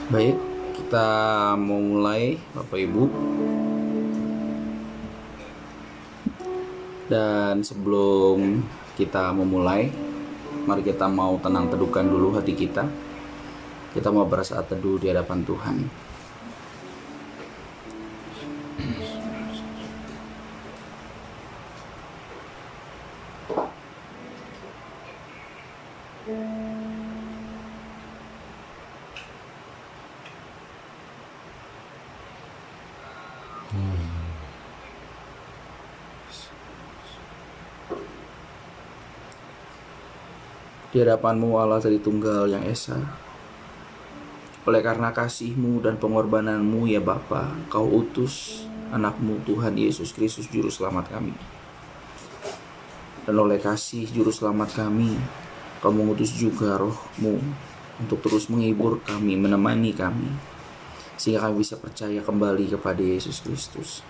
Baik, kita mau mulai Bapak Ibu. Dan sebelum kita memulai, mari kita mau tenang teduhkan dulu hati kita. Kita mau bersaat teduh di hadapan Tuhan. Di hadapan-Mu Allah Tritunggal yang Esa, oleh karena kasih-Mu dan pengorbanan-Mu ya Bapa, Kau utus anak-Mu Tuhan Yesus Kristus Juru Selamat kami. Dan oleh kasih Juru Selamat kami, Kau mengutus juga Roh-Mu untuk terus menghibur kami, menemani kami, sehingga kami bisa percaya kembali kepada Yesus Kristus.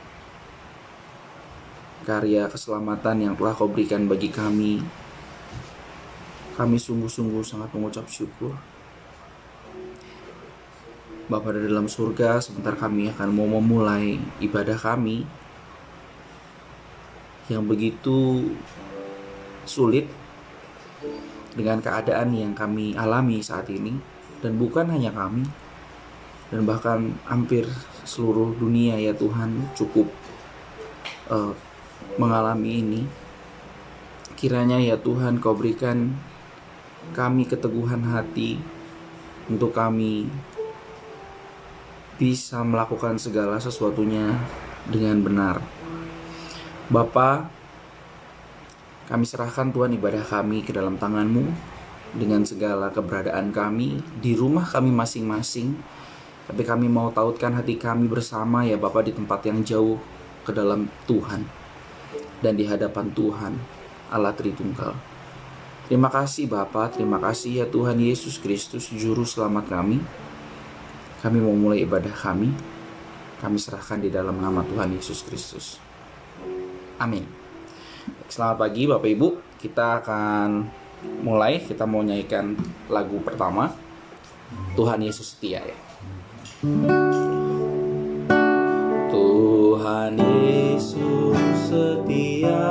Karya keselamatan yang telah Kau berikan bagi kami sungguh-sungguh sangat mengucap syukur. Bapa di dalam surga, sebentar kami akan mau memulai ibadah kami yang begitu sulit dengan keadaan yang kami alami saat ini. Dan bukan hanya kami, dan bahkan hampir seluruh dunia ya Tuhan cukup mengalami ini. Kiranya ya Tuhan Kau berikan kami keteguhan hati untuk kami bisa melakukan segala sesuatunya dengan benar. Bapa, kami serahkan Tuhan ibadah kami ke dalam tangan-Mu dengan segala keberadaan kami di rumah kami masing-masing. Tapi kami mau tautkan hati kami bersama ya Bapa di tempat yang jauh ke dalam Tuhan dan di hadapan Tuhan Allah Tritunggal. Terima kasih Bapa, terima kasih ya Tuhan Yesus Kristus Juru Selamat kami. Kami mau mulai ibadah kami serahkan di dalam nama Tuhan Yesus Kristus. Amin. Selamat pagi Bapak Ibu, kita akan mulai, kita mau nyanyikan lagu pertama, Tuhan Yesus Setia ya. Tuhan Yesus setia,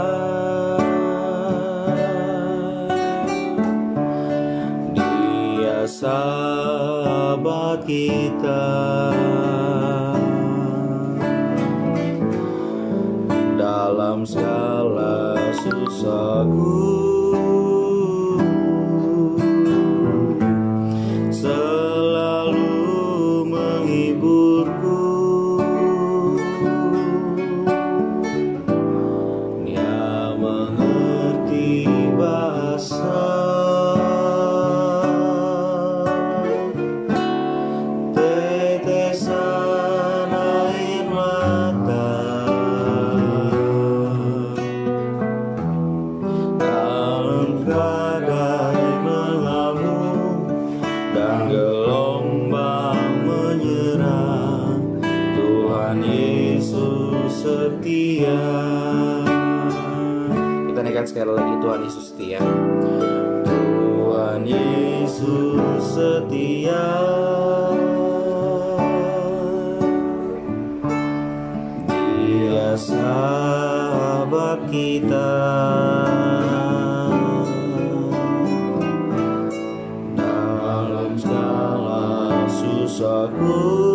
sahabat kita dalam segala susahku, selalu menghiburku. Dia mengerti bahasa setia. Kita naikkan sekali lagi, Tuhan Yesus setia. Tuhan Yesus setia, Dia sahabat kita dalam segala susahku.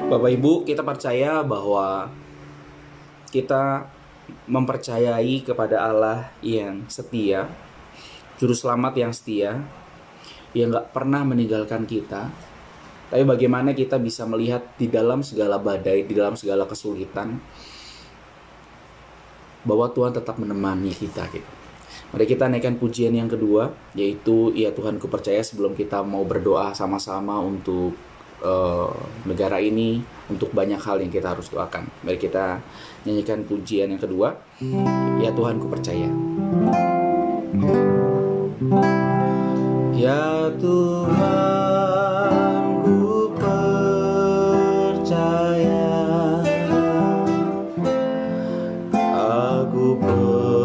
Bapak Ibu, kita percaya bahwa kita mempercayai kepada Allah yang setia, Juru Selamat yang setia, yang gak pernah meninggalkan kita, Tapi bagaimana kita bisa melihat di dalam segala badai, di dalam segala kesulitan, bahwa Tuhan tetap menemani kita gitu. Mari kita naikkan pujian yang kedua, yaitu Ya Tuhan Ku Percaya, sebelum kita mau berdoa sama-sama untuk negara ini, untuk banyak hal yang kita harus doakan. Mari kita nyanyikan pujian yang kedua, Ya Tuhan Ku Percaya. Ya Tuhan ku percaya, aku percaya,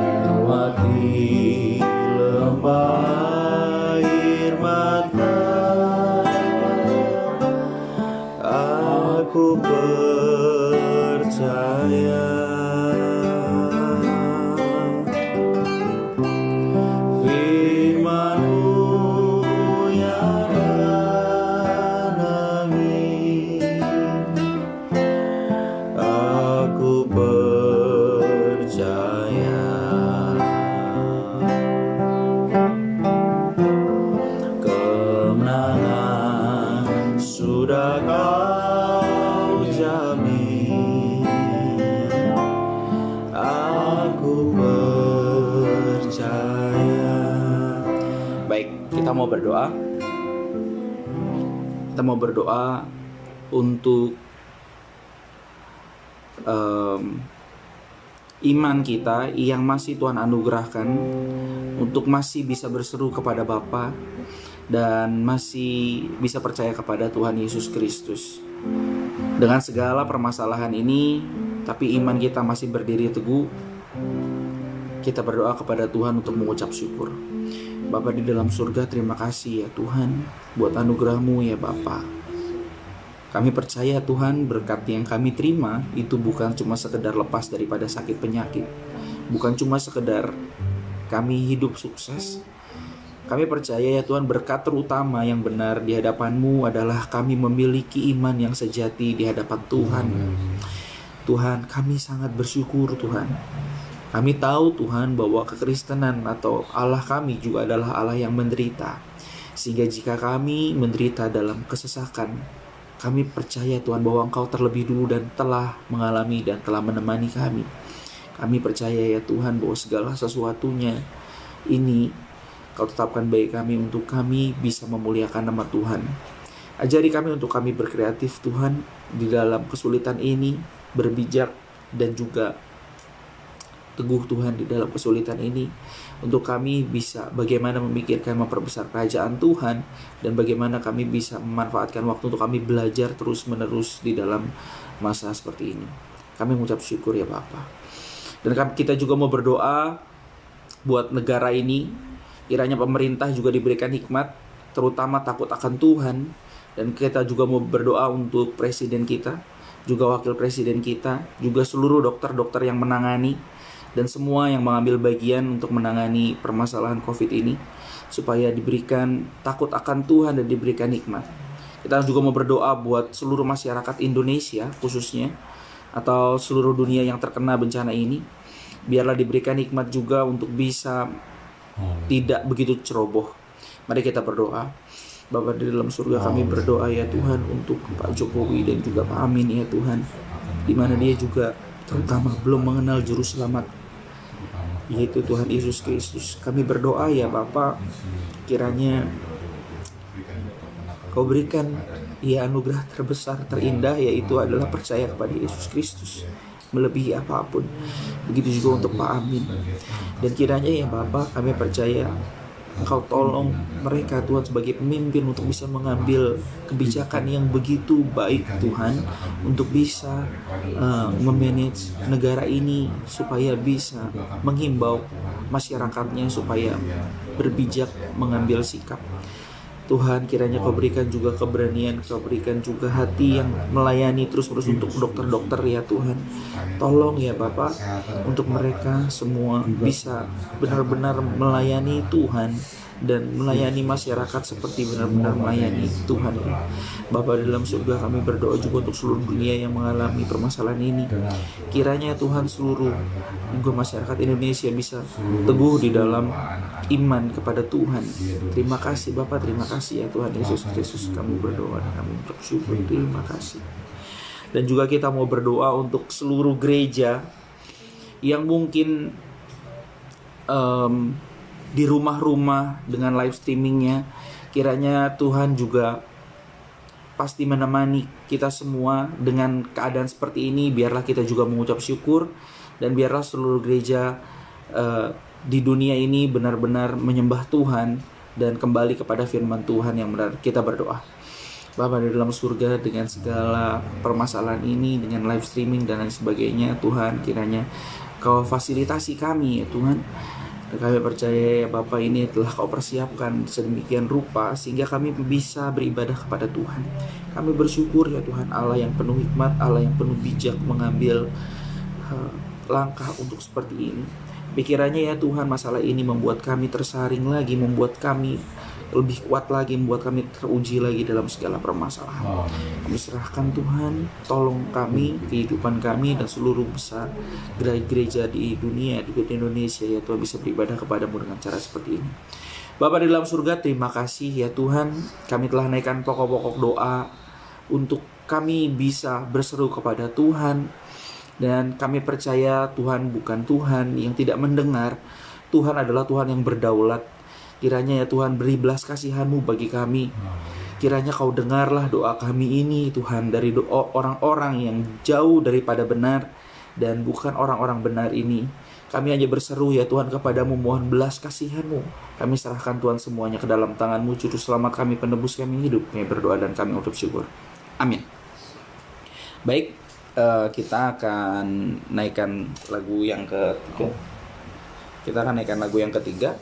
melewati lembah air mata, aku percaya. Kita mau berdoa untuk iman kita yang masih Tuhan anugerahkan untuk masih bisa berseru kepada Bapa dan masih bisa percaya kepada Tuhan Yesus Kristus. Dengan segala permasalahan ini, tapi iman kita masih berdiri teguh. Kita berdoa kepada Tuhan untuk mengucap syukur. Bapa di dalam surga, terima kasih ya Tuhan buat anugerah-Mu ya Bapa. Kami percaya Tuhan, berkat yang kami terima itu bukan cuma sekedar lepas daripada sakit penyakit, bukan cuma sekedar kami hidup sukses. Kami percaya ya Tuhan, berkat terutama yang benar di hadapan-Mu adalah kami memiliki iman yang sejati di hadapan Tuhan. Tuhan, kami sangat bersyukur Tuhan. Kami tahu Tuhan bahwa kekristenan atau Allah kami juga adalah Allah yang menderita. Sehingga jika kami menderita dalam kesesakan, kami percaya Tuhan bahwa Engkau terlebih dulu dan telah mengalami dan telah menemani kami. Kami percaya ya Tuhan bahwa segala sesuatunya ini Kau tetapkan bagi kami untuk kami bisa memuliakan nama Tuhan. Ajari kami untuk kami berkreatif Tuhan di dalam kesulitan ini, berbijak dan juga teguh Tuhan di dalam kesulitan ini, untuk kami bisa bagaimana memikirkan memperbesar kerajaan Tuhan, dan bagaimana kami bisa memanfaatkan waktu untuk kami belajar terus menerus di dalam masa seperti ini. Kami mengucap syukur ya Bapa. Dan kita juga mau berdoa buat negara ini, kiranya pemerintah juga diberikan hikmat, terutama takut akan Tuhan. Dan kita juga mau berdoa untuk presiden kita, juga wakil presiden kita, juga seluruh dokter-dokter yang menangani dan semua yang mengambil bagian untuk menangani permasalahan COVID ini, supaya diberikan takut akan Tuhan dan diberikan hikmat. Kita juga mau berdoa buat seluruh masyarakat Indonesia khususnya, atau seluruh dunia yang terkena bencana ini. Biarlah diberikan hikmat juga untuk bisa tidak begitu ceroboh. Mari kita berdoa. Bapa di dalam surga, kami berdoa ya Tuhan untuk Pak Jokowi dan juga Pak Amin ya Tuhan, di mana dia juga terutama belum mengenal juru selamat, yaitu Tuhan Yesus Kristus. Kami berdoa ya Bapa, kiranya Kau berikan ya anugerah terbesar, terindah, yaitu adalah percaya kepada Yesus Kristus melebihi apapun. Begitu juga untuk Pak Amin. Dan kiranya ya Bapa, kami percaya Engkau tolong mereka Tuhan sebagai pemimpin untuk bisa mengambil kebijakan yang begitu baik Tuhan, untuk bisa memanage negara ini supaya bisa menghimbau masyarakatnya supaya berbijak mengambil sikap. Tuhan, kiranya Kau berikan juga keberanian, Kau berikan juga hati yang melayani terus-menerus untuk dokter-dokter ya Tuhan. Tolong ya Bapak, untuk mereka semua bisa benar-benar melayani Tuhan dan melayani masyarakat seperti benar-benar melayani Tuhan. Bapa di dalam surga, kami berdoa juga untuk seluruh dunia yang mengalami permasalahan ini. Kiranya Tuhan seluruh juga masyarakat Indonesia bisa teguh di dalam iman kepada Tuhan. Terima kasih Bapa, terima kasih ya Tuhan Yesus Kristus. Kami berdoa dan kami bersyukur, terima kasih. Dan juga kita mau berdoa untuk seluruh gereja yang mungkin di rumah-rumah dengan live streamingnya. Kiranya Tuhan juga pasti menemani kita semua dengan keadaan seperti ini. Biarlah kita juga mengucap syukur, dan biarlah seluruh gereja di dunia ini benar-benar menyembah Tuhan dan kembali kepada firman Tuhan yang benar. Kita berdoa. Bapa di dalam surga, dengan segala permasalahan ini, dengan live streaming dan lain sebagainya, Tuhan kiranya Kau fasilitasi kami ya Tuhan. Kami percaya ya Bapa, ini telah Kau persiapkan sedemikian rupa sehingga kami bisa beribadah kepada Tuhan. Kami bersyukur ya Tuhan, Allah yang penuh hikmat, Allah yang penuh bijak mengambil langkah untuk seperti ini. Pikirannya ya Tuhan, masalah ini membuat kami tersaring lagi, membuat kami lebih kuat lagi, membuat kami teruji lagi dalam segala permasalahan. Kami serahkan Tuhan, tolong kami, kehidupan kami dan seluruh besar gereja di dunia, juga di Indonesia ya Tuhan, bisa beribadah kepadamu dengan cara seperti ini. Bapa di dalam surga, terima kasih ya Tuhan, kami telah naikkan pokok-pokok doa untuk kami bisa berseru kepada Tuhan. Dan kami percaya Tuhan bukan Tuhan yang tidak mendengar. Tuhan adalah Tuhan yang berdaulat. Kiranya ya Tuhan, beri belas kasihan-Mu bagi kami. Kiranya Kau dengarlah doa kami ini Tuhan, dari doa orang-orang yang jauh daripada benar dan bukan orang-orang benar ini. Kami hanya berseru ya Tuhan kepadamu, mohon belas kasihan-Mu. Kami serahkan Tuhan semuanya ke dalam tangan-Mu, Juru Selamat kami, penebus kami hidup. Kami berdoa dan kami ucap syukur. Amin. Baik, kita akan naikkan lagu yang ketiga.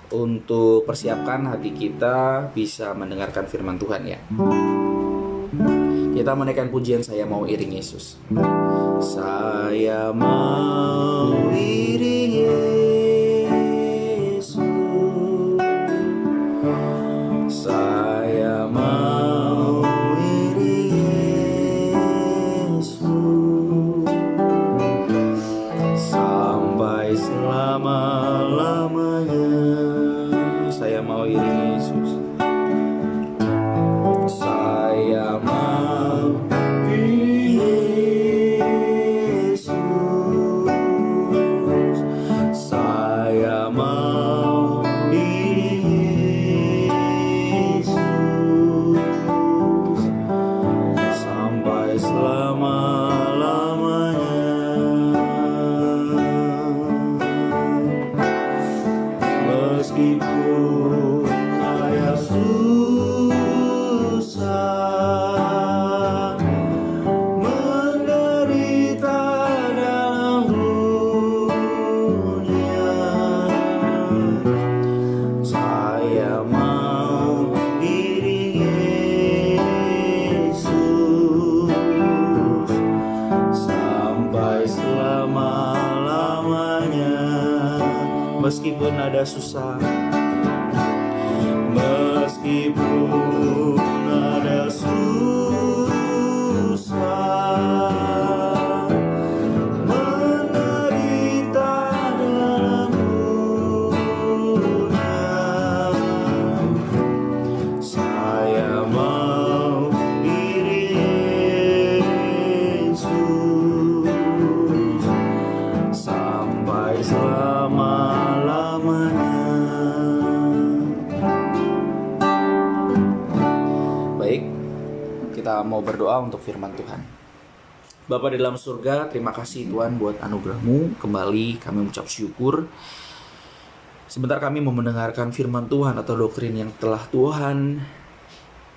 Untuk persiapkan hati kita bisa mendengarkan firman Tuhan ya. Kita menaikkan pujian Saya Mau Iring Yesus. Saya mau iring Yesus. Saya mau iring Yesus sampai selama-lamanya. Saya mau iring Yesus. Saya mau iring Yesus. Saya mau iring Yesus sampai selama-lamanya. Meskipun saya susah menderita dalam dunia, saya mau iring Yesus sampai selama-lamanya. Meskipun ada susah, meskipun ada susah menderita dalam dunia, saya mau iring Yesus sampai selama-lamanya. Baik, kita mau berdoa untuk firman Tuhan. Bapa di dalam surga, terima kasih Tuhan buat anugerah-Mu. Kembali kami mengucap syukur. Sebentar kami mau mendengarkan firman Tuhan atau doktrin yang telah Tuhan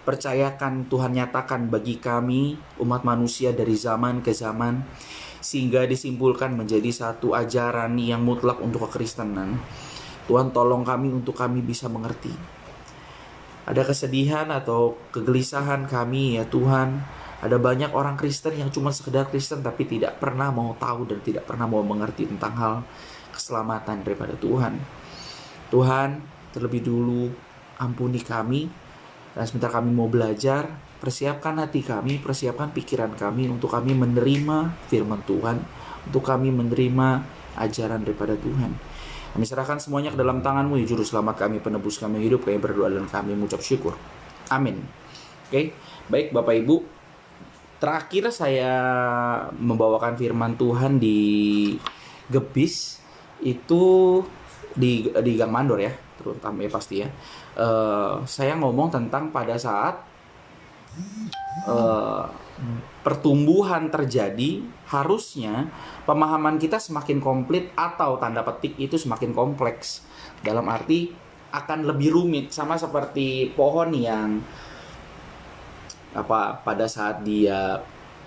percayakan, Tuhan nyatakan bagi kami umat manusia dari zaman ke zaman, sehingga disimpulkan menjadi satu ajaran yang mutlak untuk kekristenan. Tuhan tolong kami untuk kami bisa mengerti. Ada kesedihan atau kegelisahan kami ya Tuhan. Ada banyak orang Kristen yang cuma sekedar Kristen tapi tidak pernah mau tahu dan tidak pernah mau mengerti tentang hal keselamatan daripada Tuhan. Tuhan, Terlebih dulu ampuni kami, dan sebentar kami mau belajar. Persiapkan hati kami, persiapkan pikiran kami untuk kami menerima firman Tuhan, untuk kami menerima ajaran daripada Tuhan. Kami serahkan semuanya ke dalam tangan-Mu, ya Juru Selamat kami, penebus kami hidup. Kami berdoa dan kami mengucap syukur. Amin. Oke, baik Bapak Ibu. Terakhir saya membawakan firman Tuhan di Gebis, itu di Gang Mandor ya, terutama ya pasti ya. Saya ngomong tentang pada saat pertumbuhan terjadi, harusnya pemahaman kita semakin komplit atau tanda petik itu semakin kompleks. Dalam arti akan lebih rumit, sama seperti pohon yang pada saat dia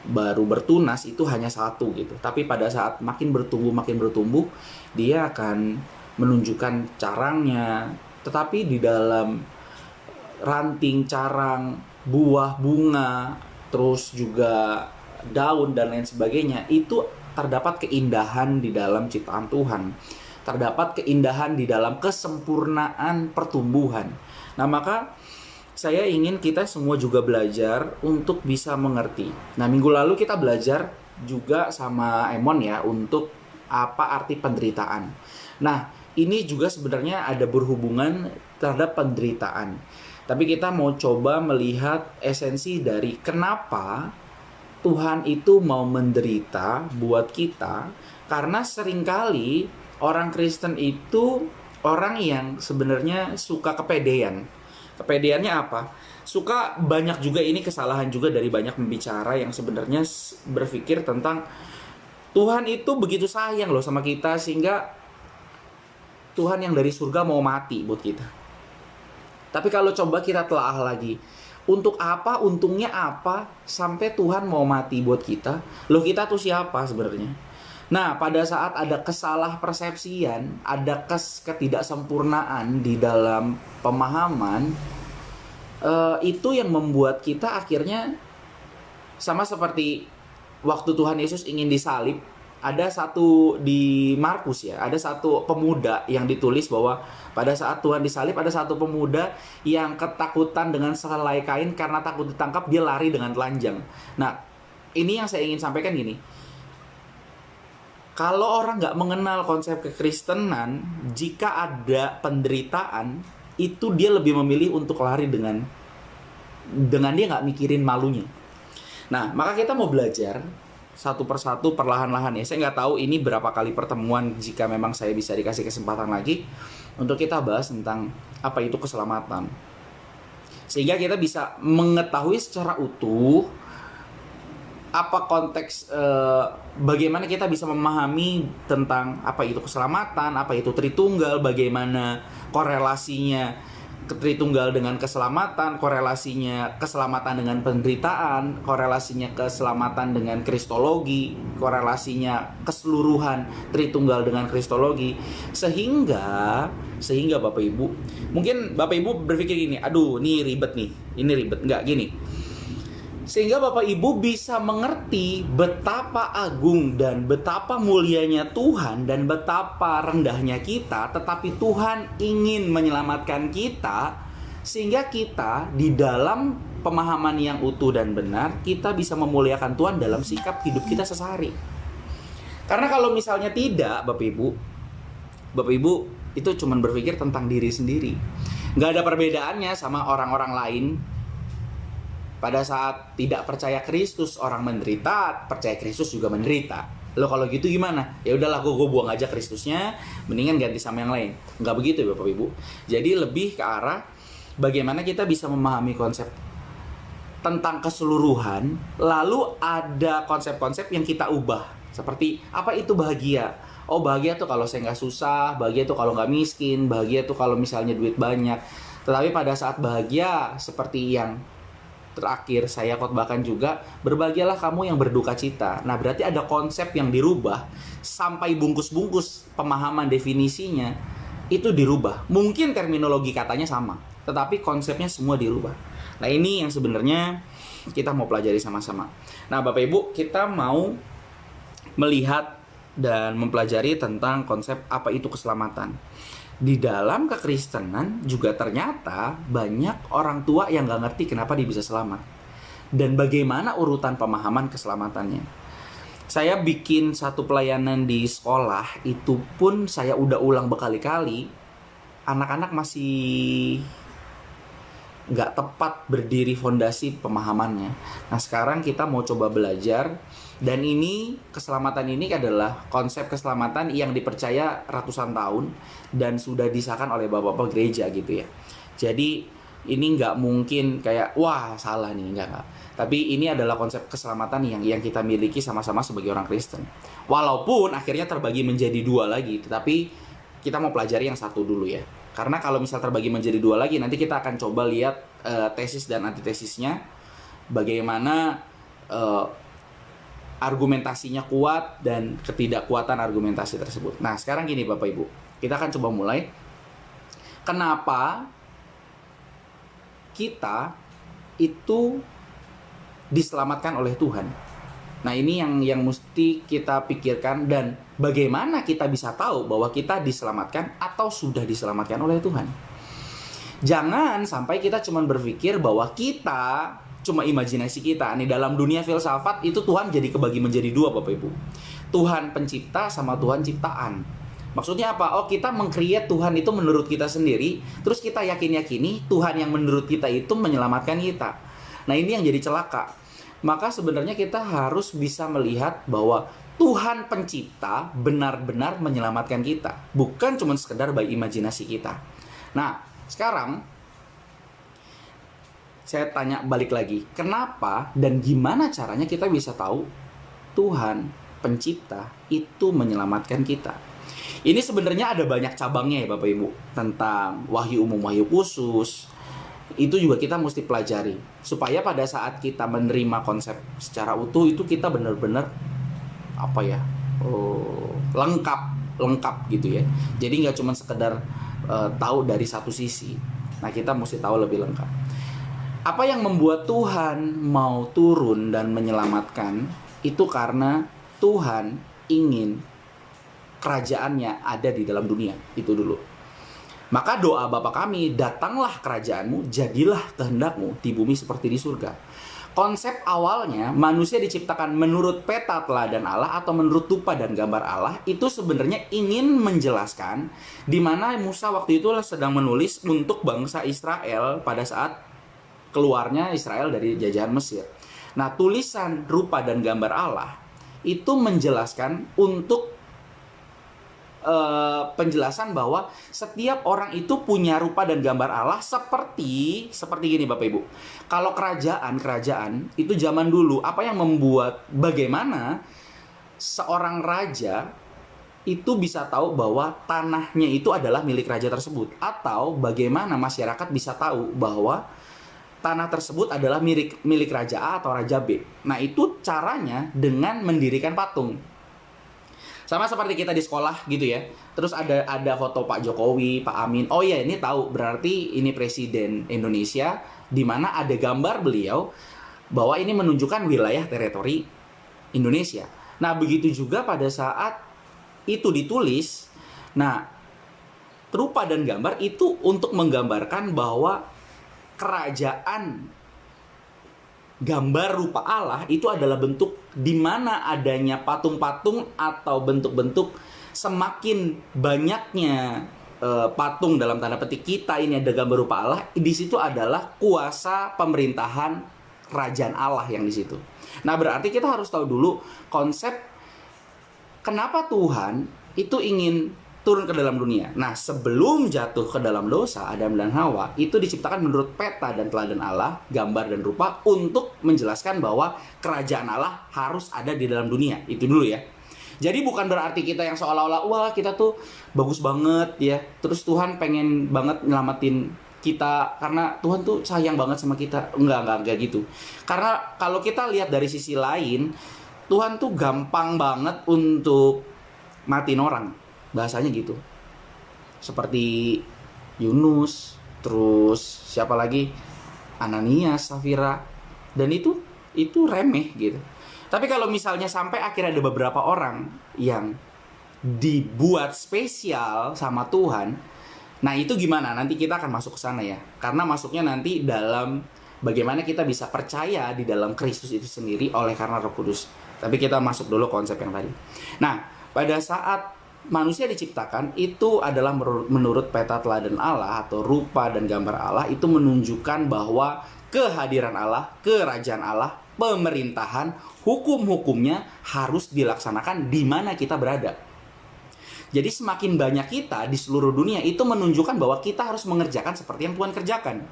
baru bertunas itu hanya satu gitu. Tapi pada saat makin bertumbuh, dia akan menunjukkan carangnya. Tetapi di dalam ranting, carang, buah, bunga, terus juga daun dan lain sebagainya, itu terdapat keindahan di dalam ciptaan Tuhan. Terdapat keindahan di dalam kesempurnaan pertumbuhan. Nah, maka saya ingin kita semua juga belajar untuk bisa mengerti. Nah, minggu lalu kita belajar juga sama Emon ya untuk apa arti penderitaan. Nah, ini juga sebenarnya ada berhubungan terhadap penderitaan. Tapi kita mau coba melihat esensi dari kenapa Tuhan itu mau menderita buat kita. Karena seringkali orang Kristen itu orang yang sebenarnya suka kepedean. Kepedeannya apa? Suka banyak juga, ini kesalahan juga dari banyak pembicara yang sebenarnya berpikir tentang Tuhan itu begitu sayang loh sama kita, sehingga Tuhan yang dari surga mau mati buat kita. Tapi kalau coba kita telaah lagi, untuk apa, untungnya apa sampai Tuhan mau mati buat kita? Loh, kita tuh siapa sebenarnya? Nah, pada saat ada kesalah persepsian, ada ketidaksempurnaan di dalam pemahaman, itu yang membuat kita akhirnya sama seperti waktu Tuhan Yesus ingin disalib. Ada satu di Markus ya, ada satu pemuda yang ditulis bahwa pada saat Tuhan disalib ada satu pemuda yang ketakutan dengan sehelai kain, karena takut ditangkap dia lari dengan telanjang. Nah, ini yang saya ingin sampaikan gini. Kalau orang nggak mengenal konsep kekristenan, jika ada penderitaan, itu dia lebih memilih untuk lari dengan dia nggak mikirin malunya. Nah, maka kita mau belajar satu persatu perlahan-lahan ya. Saya nggak tahu ini berapa kali pertemuan, jika memang saya bisa dikasih kesempatan lagi untuk kita bahas tentang apa itu keselamatan, sehingga kita bisa mengetahui secara utuh apa konteks, bagaimana kita bisa memahami tentang apa itu keselamatan, apa itu Tritunggal, bagaimana korelasinya Tritunggal dengan keselamatan, korelasinya keselamatan dengan penderitaan, korelasinya keselamatan dengan kristologi, korelasinya keseluruhan Tritunggal dengan kristologi, sehingga Bapak Ibu, mungkin Bapak Ibu berpikir gini, aduh ini ribet, enggak gini. Sehingga Bapak Ibu bisa mengerti betapa agung dan betapa mulianya Tuhan dan betapa rendahnya kita, tetapi Tuhan ingin menyelamatkan kita, sehingga kita di dalam pemahaman yang utuh dan benar, kita bisa memuliakan Tuhan dalam sikap hidup kita sehari. Karena kalau misalnya tidak, Bapak Ibu itu cuma berpikir tentang diri sendiri. Nggak ada perbedaannya sama orang-orang lain. Pada saat tidak percaya Kristus, orang menderita, percaya Kristus juga menderita. Lo kalau gitu gimana? Ya udahlah, gue buang aja Kristusnya, mendingan ganti sama yang lain. Nggak begitu ya Bapak Ibu. Jadi lebih ke arah bagaimana kita bisa memahami konsep tentang keseluruhan, lalu ada konsep-konsep yang kita ubah. Seperti apa itu bahagia? Oh, bahagia tuh kalau saya nggak susah, bahagia tuh kalau nggak miskin, bahagia tuh kalau misalnya duit banyak. Tetapi pada saat bahagia seperti yang terakhir saya khotbahkan juga, berbahagialah kamu yang berduka cita. Nah, berarti ada konsep yang dirubah sampai bungkus-bungkus pemahaman definisinya itu dirubah. Mungkin terminologi katanya sama, tetapi konsepnya semua dirubah. Nah, ini yang sebenarnya kita mau pelajari sama-sama. Nah, Bapak Ibu, kita mau melihat dan mempelajari tentang konsep apa itu keselamatan. di dalam kekristenan juga ternyata banyak orang tua yang gak ngerti kenapa dia bisa selamat dan bagaimana urutan pemahaman keselamatannya. Saya bikin satu pelayanan di sekolah, itu pun saya udah ulang berkali-kali, anak-anak masih nggak tepat berdiri fondasi pemahamannya. Nah sekarang kita mau coba belajar, dan ini keselamatan ini adalah konsep keselamatan yang dipercaya ratusan tahun dan sudah disahkan oleh bapak-bapak gereja gitu ya. Jadi ini nggak mungkin kayak wah salah nih, nggak. Tapi ini adalah konsep keselamatan yang kita miliki sama-sama sebagai orang Kristen. Walaupun akhirnya terbagi menjadi dua lagi, tetapi kita mau pelajari yang satu dulu ya. Karena kalau misal terbagi menjadi dua lagi, nanti kita akan coba lihat tesis dan antitesisnya, bagaimana argumentasinya kuat dan ketidakkuatan argumentasi tersebut. Nah sekarang gini Bapak Ibu, kita akan coba mulai. Kenapa kita itu diselamatkan oleh Tuhan? Nah ini yang mesti kita pikirkan, dan bagaimana kita bisa tahu bahwa kita diselamatkan atau sudah diselamatkan oleh Tuhan. Jangan sampai kita cuma berpikir bahwa kita cuma imajinasi kita. Nih dalam dunia filsafat itu Tuhan jadi kebagi menjadi dua Bapak Ibu. Tuhan pencipta sama Tuhan ciptaan. Maksudnya apa? Oh kita meng-create Tuhan itu menurut kita sendiri, terus kita yakini Tuhan yang menurut kita itu menyelamatkan kita. Nah ini yang jadi celaka. Maka sebenarnya kita harus bisa melihat bahwa Tuhan pencipta benar-benar menyelamatkan kita, bukan cuma sekedar by imajinasi kita. Nah sekarang saya tanya balik lagi, kenapa dan gimana caranya kita bisa tahu Tuhan pencipta itu menyelamatkan kita? Ini sebenarnya ada banyak cabangnya ya Bapak Ibu, tentang wahyu umum, wahyu khusus. Itu juga kita mesti pelajari, supaya pada saat kita menerima konsep secara utuh itu kita benar-benar lengkap gitu ya. Jadi nggak cuma sekedar tahu dari satu sisi. Nah kita mesti tahu lebih lengkap. Apa yang membuat Tuhan mau turun dan menyelamatkan itu karena Tuhan ingin kerajaannya ada di dalam dunia. Itu dulu. Maka doa Bapa kami, datanglah kerajaanmu, jadilah kehendakmu di bumi seperti di surga. Konsep awalnya manusia diciptakan menurut peta teladan Allah atau menurut rupa dan gambar Allah, itu sebenarnya ingin menjelaskan di mana Musa waktu itu sedang menulis untuk bangsa Israel pada saat keluarnya Israel dari jajahan Mesir. Nah, tulisan rupa dan gambar Allah itu menjelaskan untuk penjelasan bahwa setiap orang itu punya rupa dan gambar Allah seperti gini Bapak Ibu. Kalau kerajaan itu zaman dulu, apa yang membuat bagaimana seorang raja itu bisa tahu bahwa tanahnya itu adalah milik raja tersebut, atau bagaimana masyarakat bisa tahu bahwa tanah tersebut adalah milik raja A atau raja B. Nah itu caranya dengan mendirikan patung. Sama seperti kita di sekolah gitu ya. Terus ada foto Pak Jokowi, Pak Amin. Oh ya ini tahu berarti ini Presiden Indonesia, di mana ada gambar beliau bahwa ini menunjukkan wilayah teritori Indonesia. Nah begitu juga pada saat itu ditulis. Nah rupa dan gambar itu untuk menggambarkan bahwa kerajaan gambar rupa Allah itu adalah bentuk di mana adanya patung-patung atau bentuk-bentuk, semakin banyaknya patung dalam tanda petik kita ini ada gambar rupa Allah, di situ adalah kuasa pemerintahan kerajaan Allah yang di situ. Nah, berarti kita harus tahu dulu konsep kenapa Tuhan itu ingin turun ke dalam dunia. Nah, sebelum jatuh ke dalam dosa, Adam dan Hawa itu diciptakan menurut peta dan teladan Allah, gambar dan rupa, untuk menjelaskan bahwa kerajaan Allah harus ada di dalam dunia. Itu dulu ya. Jadi bukan berarti kita yang seolah-olah wah kita tuh bagus banget ya, terus Tuhan pengen banget nyelamatin kita karena Tuhan tuh sayang banget sama kita. Enggak gitu. Karena kalau kita lihat dari sisi lain, Tuhan tuh gampang banget untuk matiin orang. Bahasanya gitu. Seperti Yunus, terus siapa lagi? Ananias, Safira. Dan itu remeh gitu. Tapi kalau misalnya sampai akhirnya ada beberapa orang yang dibuat spesial sama Tuhan, Nah, itu gimana? Nanti kita akan masuk ke sana ya. Karena masuknya nanti dalam bagaimana kita bisa percaya di dalam Kristus itu sendiri oleh karena Roh Kudus. Tapi kita masuk dulu konsep yang tadi. Nah, pada saat manusia diciptakan, itu adalah menurut peta teladan Allah atau rupa dan gambar Allah, itu menunjukkan bahwa kehadiran Allah, kerajaan Allah, pemerintahan, hukum-hukumnya harus dilaksanakan di mana kita berada. Jadi semakin banyak kita di seluruh dunia, itu menunjukkan bahwa kita harus mengerjakan seperti yang Tuhan kerjakan.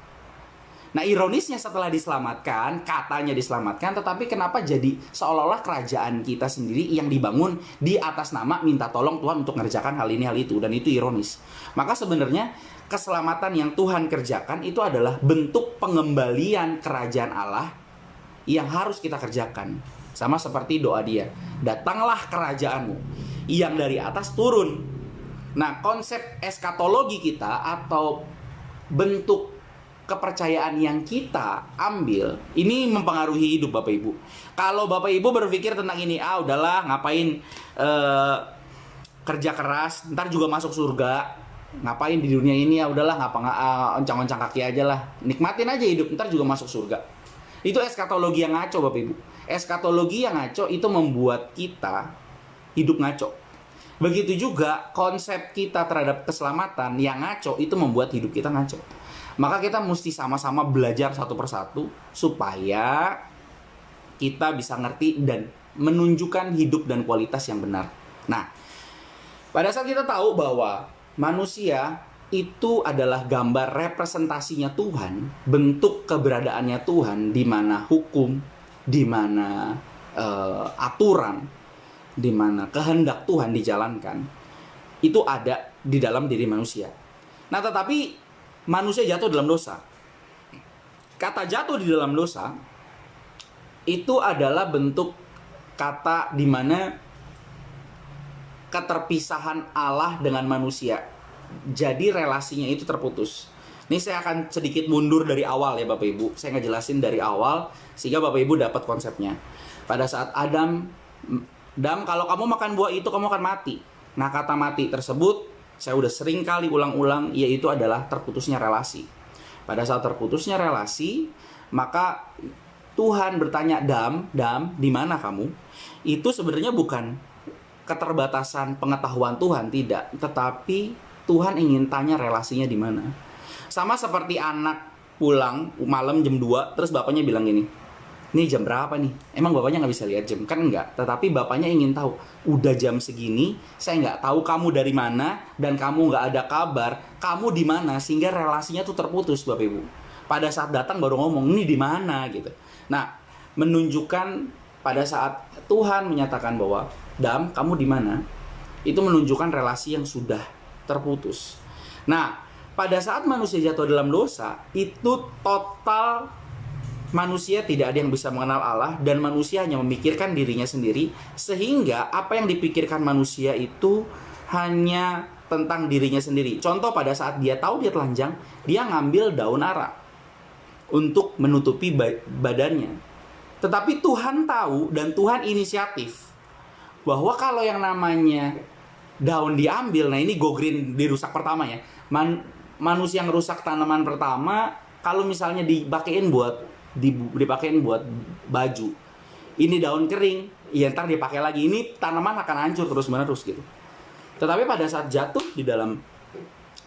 Nah, ironisnya setelah diselamatkan, katanya diselamatkan, tetapi kenapa jadi seolah-olah kerajaan kita sendiri yang dibangun di atas nama minta tolong Tuhan untuk mengerjakan hal ini, hal itu. Dan itu ironis. Maka sebenarnya keselamatan yang Tuhan kerjakan itu adalah bentuk pengembalian kerajaan Allah yang harus kita kerjakan. Sama seperti doa dia, datanglah kerajaanmu yang dari atas turun. Nah, konsep eskatologi kita atau bentuk kepercayaan yang kita ambil ini mempengaruhi hidup Bapak Ibu. Kalau Bapak Ibu berpikir tentang ini, udahlah ngapain kerja keras, ntar juga masuk surga. Ngapain di dunia ini, udahlah oncang-oncang kaki aja lah. Nikmatin aja hidup, ntar juga masuk surga. Itu eskatologi yang ngaco Bapak Ibu. Eskatologi yang ngaco itu membuat kita hidup ngaco. Begitu juga konsep kita terhadap keselamatan yang ngaco itu membuat hidup kita ngaco. Maka kita mesti sama-sama belajar satu persatu supaya kita bisa ngerti dan menunjukkan hidup dan kualitas yang benar. Nah, pada saat kita tahu bahwa manusia itu adalah gambar representasinya Tuhan, bentuk keberadaannya Tuhan, di mana hukum, di mana aturan, di mana kehendak Tuhan dijalankan, itu ada di dalam diri manusia. Nah, tetapi manusia jatuh dalam dosa. Kata jatuh di dalam dosa itu adalah bentuk kata di mana keterpisahan Allah dengan manusia. Jadi relasinya itu terputus. Ini saya akan sedikit mundur dari awal ya Bapak Ibu. Saya ngejelasin dari awal sehingga Bapak Ibu dapat konsepnya. Pada saat Adam, kalau kamu makan buah itu kamu akan mati. Nah, kata mati tersebut saya udah sering kali ulang-ulang, yaitu adalah terputusnya relasi. Pada saat terputusnya relasi, maka Tuhan bertanya, Dam, di mana kamu? Itu sebenarnya bukan keterbatasan pengetahuan Tuhan, tidak. Tetapi Tuhan ingin tanya relasinya di mana. Sama seperti anak pulang malam jam 2, terus bapaknya bilang gini, ini jam berapa nih? Emang bapaknya nggak bisa lihat jam? Kan enggak. Tetapi bapaknya ingin tahu, udah jam segini, saya nggak tahu kamu dari mana, dan kamu nggak ada kabar, kamu di mana, sehingga relasinya tuh terputus Bapak Ibu. Pada saat datang baru ngomong, ini di mana gitu. Nah, menunjukkan pada saat Tuhan menyatakan bahwa, Dam, kamu di mana? Itu menunjukkan relasi yang sudah terputus. Nah, pada saat manusia jatuh dalam dosa, itu total manusia tidak ada yang bisa mengenal Allah dan manusia hanya memikirkan dirinya sendiri, sehingga apa yang dipikirkan manusia itu hanya tentang dirinya sendiri. Contoh, pada saat dia tahu dia telanjang, dia ngambil daun ara untuk menutupi badannya. Tetapi Tuhan tahu dan Tuhan inisiatif bahwa kalau yang namanya daun diambil, nah ini go green dirusak pertama ya. Manusia yang rusak tanaman pertama, kalau misalnya dipakein buat baju, ini daun kering, ya ntar dipakai lagi, ini tanaman akan hancur terus menerus gitu. Tetapi pada saat jatuh di dalam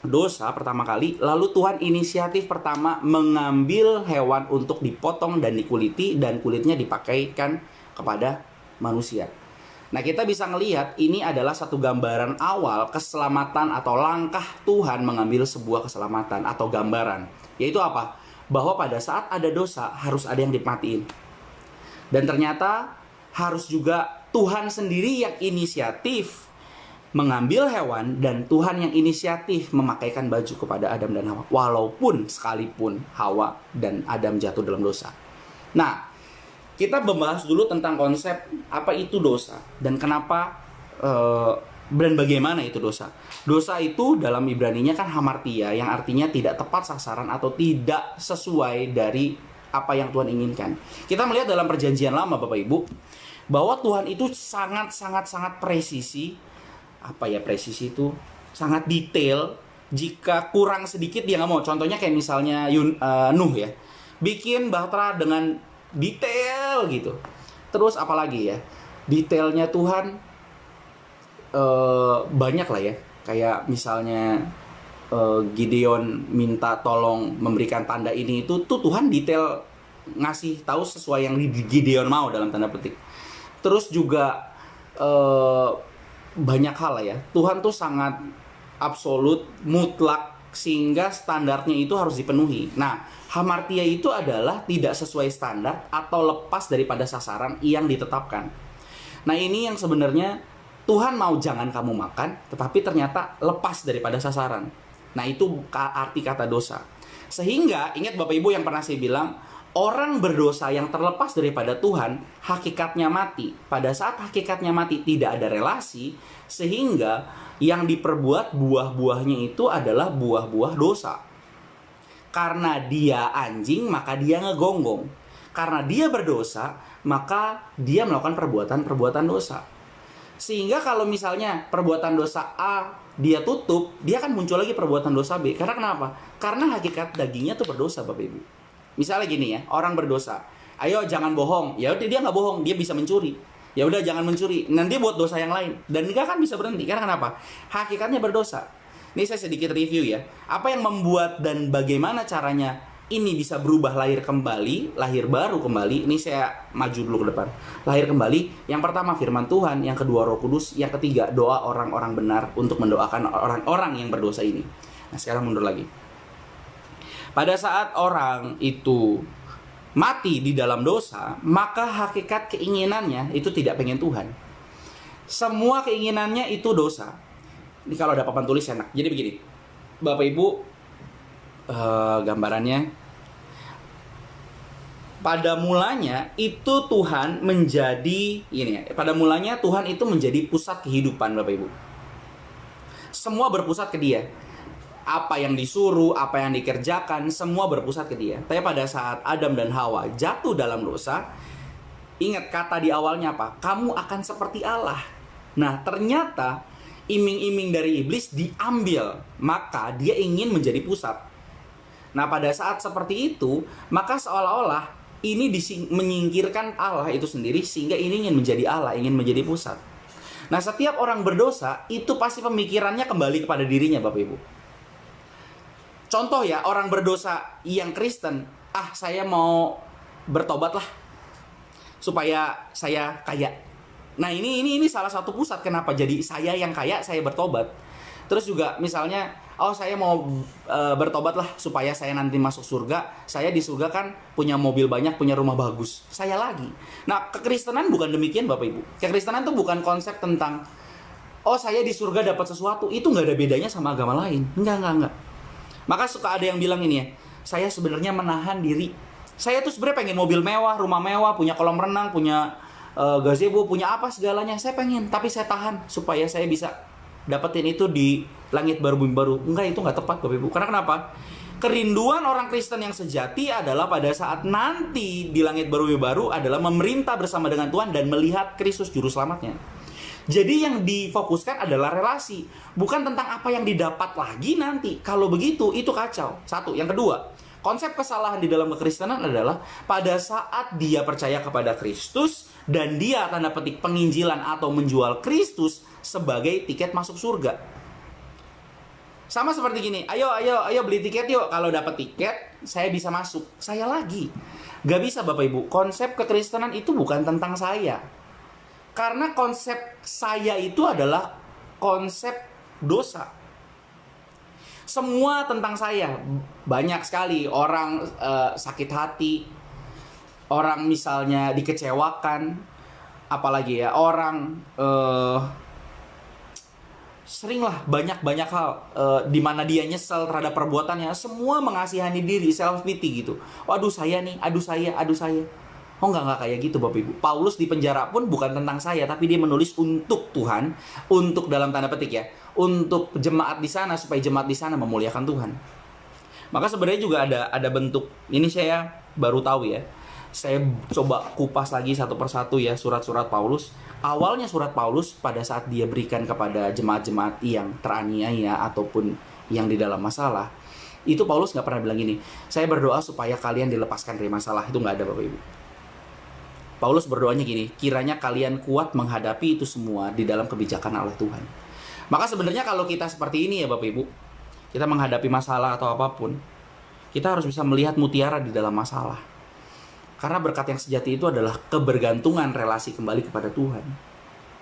dosa pertama kali, lalu Tuhan inisiatif pertama mengambil hewan untuk dipotong dan dikuliti, dan kulitnya dipakaikan kepada manusia. Nah, kita bisa ngelihat ini adalah satu gambaran awal keselamatan atau langkah Tuhan mengambil sebuah keselamatan atau gambaran, yaitu apa? Bahwa pada saat ada dosa harus ada yang dimatiin. Dan ternyata harus juga Tuhan sendiri yang inisiatif mengambil hewan, dan Tuhan yang inisiatif memakaikan baju kepada Adam dan Hawa, walaupun sekalipun Hawa dan Adam jatuh dalam dosa. Nah, kita membahas dulu tentang konsep apa itu dosa dan kenapa dan bagaimana itu dosa. Dosa itu dalam Ibraninya kan hamartia, yang artinya tidak tepat sasaran atau tidak sesuai dari apa yang Tuhan inginkan. Kita melihat dalam perjanjian lama Bapak Ibu, bahwa Tuhan itu sangat presisi. Presisi itu sangat detail Jika kurang sedikit dia nggak mau. Contohnya kayak misalnya Nuh ya, bikin bahtera dengan detail gitu. Terus apalagi ya, detailnya Tuhan banyak lah ya. Kayak misalnya Gideon minta tolong memberikan tanda ini itu, tuh Tuhan detail ngasih tahu sesuai yang Gideon mau dalam tanda petik. Terus juga banyak hal lah ya. Tuhan tuh sangat absolut, mutlak, sehingga standarnya itu harus dipenuhi. Nah, hamartia itu adalah tidak sesuai standar atau lepas daripada sasaran yang ditetapkan. Nah, ini yang sebenarnya Tuhan mau jangan kamu makan, tetapi ternyata lepas daripada sasaran. Nah, itu arti kata dosa. Sehingga, ingat Bapak Ibu yang pernah saya bilang, orang berdosa yang terlepas daripada Tuhan, hakikatnya mati. Pada saat hakikatnya mati, tidak ada relasi, sehingga yang diperbuat buah-buahnya itu adalah buah-buah dosa. Karena dia anjing, maka dia ngegonggong. Karena dia berdosa, maka dia melakukan perbuatan-perbuatan dosa. Sehingga kalau misalnya perbuatan dosa A dia tutup, dia akan muncul lagi perbuatan dosa B. Karena kenapa? Karena hakikat dagingnya tuh berdosa, Bapak Ibu. Misalnya gini ya, orang berdosa, ayo jangan bohong. Ya udah, dia nggak bohong, dia bisa mencuri. Ya udah jangan mencuri. Nanti dia buat dosa yang lain dan nggak akan bisa berhenti. Karena kenapa? Hakikatnya berdosa. Ini saya sedikit review ya. Apa yang membuat dan bagaimana caranya ini bisa berubah, lahir kembali, lahir baru kembali. Ini saya maju dulu ke depan. Lahir kembali, yang pertama firman Tuhan, yang kedua Roh Kudus, yang ketiga doa orang-orang benar untuk mendoakan orang-orang yang berdosa ini. Nah, sekarang mundur lagi. Pada saat orang itu mati di dalam dosa, maka hakikat keinginannya itu tidak pengen Tuhan. Semua keinginannya itu dosa. Ini kalau ada papan tulis enak. Jadi begini, Bapak Ibu, gambarannya, pada mulanya itu Tuhan menjadi ini ya. Pada mulanya Tuhan itu menjadi pusat kehidupan, Bapak Ibu. Semua berpusat ke Dia. Apa yang disuruh, apa yang dikerjakan, semua berpusat ke Dia. Tapi pada saat Adam dan Hawa jatuh dalam dosa, ingat kata di awalnya apa? Kamu akan seperti Allah. Nah, ternyata iming-iming dari iblis diambil, maka dia ingin menjadi pusat. Nah, pada saat seperti itu, maka seolah-olah ini menyingkirkan Allah itu sendiri, sehingga ini ingin menjadi Allah, ingin menjadi pusat. Nah, setiap orang berdosa itu pasti pemikirannya kembali kepada dirinya, Bapak Ibu. Contoh ya, orang berdosa yang Kristen, saya mau bertobat lah supaya saya kaya. Nah, ini salah satu pusat kenapa jadi saya yang kaya, saya bertobat. Terus juga misalnya, saya mau bertobat lah supaya saya nanti masuk surga. Saya di surga kan punya mobil banyak, punya rumah bagus. Saya lagi. Nah, kekristenan bukan demikian, Bapak Ibu. Kekristenan itu bukan konsep tentang saya di surga dapat sesuatu. Itu nggak ada bedanya sama agama lain. Enggak. Maka suka ada yang bilang ini ya, saya sebenarnya menahan diri. Saya tuh sebenarnya pengen mobil mewah, rumah mewah, punya kolam renang, punya gazebo, punya apa segalanya. Saya pengen, tapi saya tahan supaya saya bisa dapetin itu di langit baru bumi baru. Enggak, itu nggak tepat, Bapak Ibu. Karena kenapa? Kerinduan orang Kristen yang sejati adalah pada saat nanti di langit baru bumi baru adalah memerintah bersama dengan Tuhan dan melihat Kristus juru selamatnya. Jadi yang difokuskan adalah relasi, bukan tentang apa yang didapat lagi nanti. Kalau begitu, itu kacau. Satu. Yang kedua, konsep kesalahan di dalam kekristenan adalah pada saat dia percaya kepada Kristus dan dia tanda petik penginjilan atau menjual Kristus sebagai tiket masuk surga. Sama seperti gini, ayo beli tiket yuk. Kalau dapat tiket, saya bisa masuk. Saya lagi. Gak bisa, Bapak Ibu. Konsep kekristenan itu bukan tentang saya. Karena konsep saya itu adalah konsep dosa. Semua tentang saya. Banyak sekali orang sakit hati, orang misalnya dikecewakan, apalagi ya orang seringlah banyak hal di mana dia nyesel terhadap perbuatannya. Semua mengasihani diri, self pity gitu. Waduh saya nih, aduh saya. Enggak kayak gitu, Bapak Ibu. Paulus di penjara pun bukan tentang saya, tapi dia menulis untuk Tuhan, untuk dalam tanda petik ya, untuk jemaat di sana supaya jemaat di sana memuliakan Tuhan. Maka sebenarnya juga ada bentuk, ini saya baru tahu ya. Saya coba kupas lagi satu persatu ya surat-surat Paulus. Awalnya surat Paulus pada saat dia berikan kepada jemaat-jemaat yang teraniaya ataupun yang di dalam masalah, itu Paulus nggak pernah bilang gini, saya berdoa supaya kalian dilepaskan dari masalah. Itu nggak ada, Bapak Ibu. Paulus berdoanya gini, kiranya kalian kuat menghadapi itu semua di dalam kebijakan Allah Tuhan. Maka sebenarnya kalau kita seperti ini ya Bapak Ibu, kita menghadapi masalah atau apapun, kita harus bisa melihat mutiara di dalam masalah. Karena berkat yang sejati itu adalah kebergantungan relasi kembali kepada Tuhan.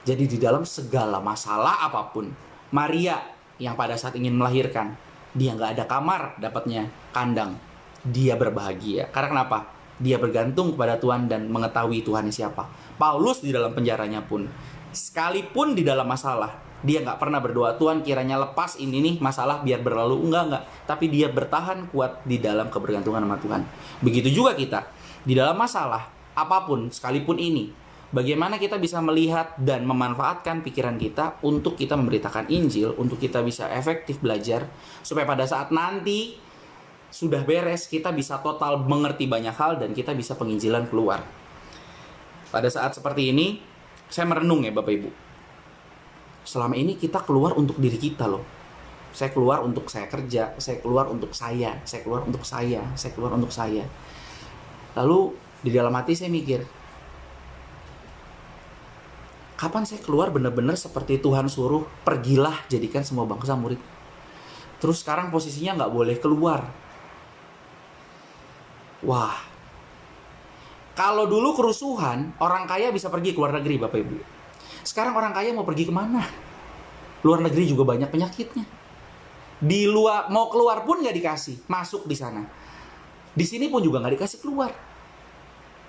Jadi di dalam segala masalah apapun, Maria yang pada saat ingin melahirkan, dia nggak ada kamar, dapatnya kandang. Dia berbahagia. Karena kenapa? Dia bergantung kepada Tuhan dan mengetahui Tuhannya siapa. Paulus di dalam penjaranya pun, sekalipun di dalam masalah, dia nggak pernah berdoa, Tuhan kiranya lepas ini nih masalah biar berlalu. Enggak. Tapi dia bertahan kuat di dalam kebergantungan sama Tuhan. Begitu juga kita. Di dalam masalah, apapun, sekalipun ini, bagaimana kita bisa melihat dan memanfaatkan pikiran kita untuk kita memberitakan Injil, untuk kita bisa efektif belajar, supaya pada saat nanti sudah beres, kita bisa total mengerti banyak hal dan kita bisa penginjilan keluar. Pada saat seperti ini, saya merenung ya Bapak Ibu. Selama ini kita keluar untuk diri kita loh. Saya keluar untuk saya kerja, saya keluar untuk saya keluar untuk saya keluar untuk saya. Lalu di dalam hati saya mikir, kapan saya keluar benar-benar seperti Tuhan suruh, pergilah jadikan semua bangsa murid. Terus sekarang posisinya nggak boleh keluar. Wah, kalau dulu kerusuhan, orang kaya bisa pergi ke luar negeri Bapak Ibu. Sekarang orang kaya mau pergi kemana? Luar negeri juga banyak penyakitnya. Di luar, mau keluar pun nggak dikasih, masuk di sana. Di sini pun juga nggak dikasih keluar.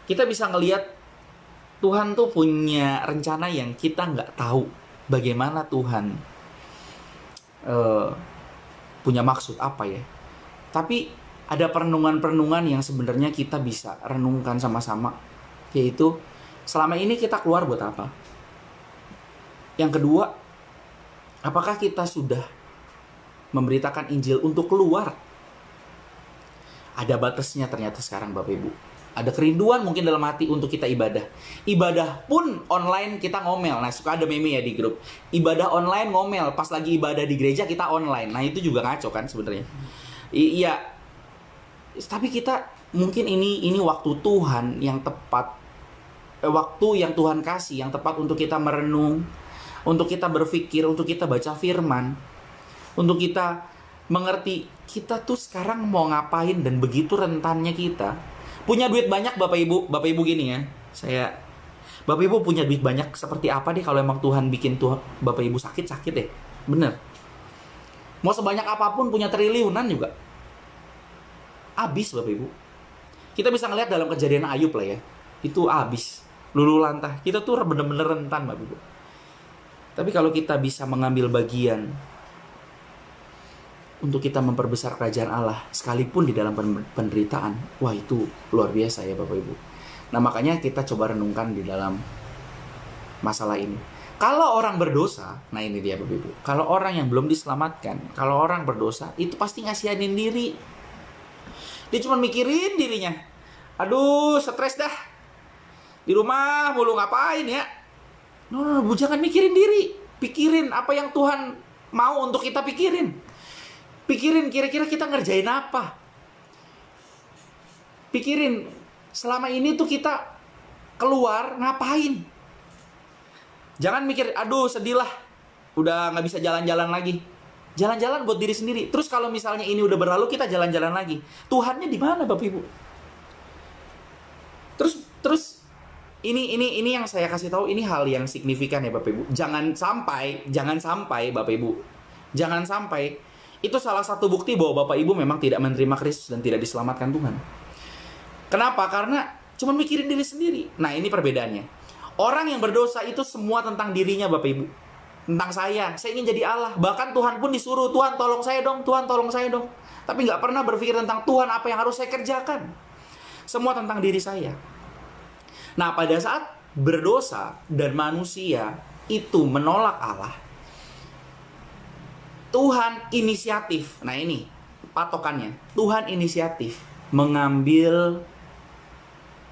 Kita bisa ngelihat Tuhan tuh punya rencana yang kita nggak tahu. Bagaimana Tuhan punya maksud apa ya. Tapi ada perenungan-perenungan yang sebenarnya kita bisa renungkan sama-sama. Yaitu, selama ini kita keluar buat apa? Yang kedua, apakah kita sudah memberitakan Injil untuk keluar? Ada batasnya ternyata sekarang Bapak Ibu. Ada kerinduan mungkin dalam hati untuk kita ibadah. Ibadah pun online kita ngomel. Nah, suka ada meme ya di grup. Ibadah online ngomel. Pas lagi ibadah di gereja kita online. Nah, itu juga ngaco kan sebenarnya. Iya. Tapi kita mungkin ini waktu Tuhan yang tepat. Waktu yang Tuhan kasih yang tepat untuk kita merenung, untuk kita berpikir, untuk kita baca firman, untuk kita mengerti kita tuh sekarang mau ngapain dan begitu rentannya kita. Punya duit banyak Bapak Ibu gini ya. Bapak Ibu punya duit banyak seperti apa deh kalau emang Tuhan bikin tuh Bapak Ibu sakit deh. Bener. Mau sebanyak apapun punya triliunan juga habis Bapak Ibu. Kita bisa ngeliat dalam kejadian Ayub lah ya. Itu habis. Lulu lantah. Kita tuh bener-bener rentan Bapak Ibu. Tapi kalau kita bisa mengambil bagian untuk kita memperbesar kerajaan Allah, sekalipun di dalam penderitaan, wah itu luar biasa ya Bapak Ibu. Nah makanya kita coba renungkan di dalam masalah ini. Kalau orang berdosa, nah ini dia Bapak Ibu. Kalau orang yang belum diselamatkan, kalau orang berdosa, itu pasti ngasihanin diri. Dia cuma mikirin dirinya. Aduh, stres dah. Di rumah mulu ngapain ya? No, jangan mikirin diri. Pikirin apa yang Tuhan mau untuk kita pikirin. Pikirin kira-kira kita ngerjain apa. Pikirin selama ini tuh kita keluar ngapain. Jangan mikir, aduh sedih lah. Udah gak bisa jalan-jalan lagi. Jalan-jalan buat diri sendiri. Terus kalau misalnya ini udah berlalu, kita jalan-jalan lagi. Tuhannya di mana Bapak Ibu? Terus ini yang saya kasih tahu, ini hal yang signifikan ya Bapak Ibu. Jangan sampai Bapak Ibu. Jangan sampai itu salah satu bukti bahwa Bapak Ibu memang tidak menerima Kristus dan tidak diselamatkan Tuhan. Kenapa? Karena cuma mikirin diri sendiri. Nah, ini perbedaannya. Orang yang berdosa itu semua tentang dirinya Bapak Ibu. Tentang saya ingin jadi Allah. Bahkan Tuhan pun disuruh, Tuhan tolong saya dong, Tuhan tolong saya dong. Tapi nggak pernah berpikir tentang Tuhan apa yang harus saya kerjakan. Semua tentang diri saya. Nah pada saat berdosa dan manusia itu menolak Allah, Tuhan inisiatif. Nah ini patokannya. Tuhan inisiatif mengambil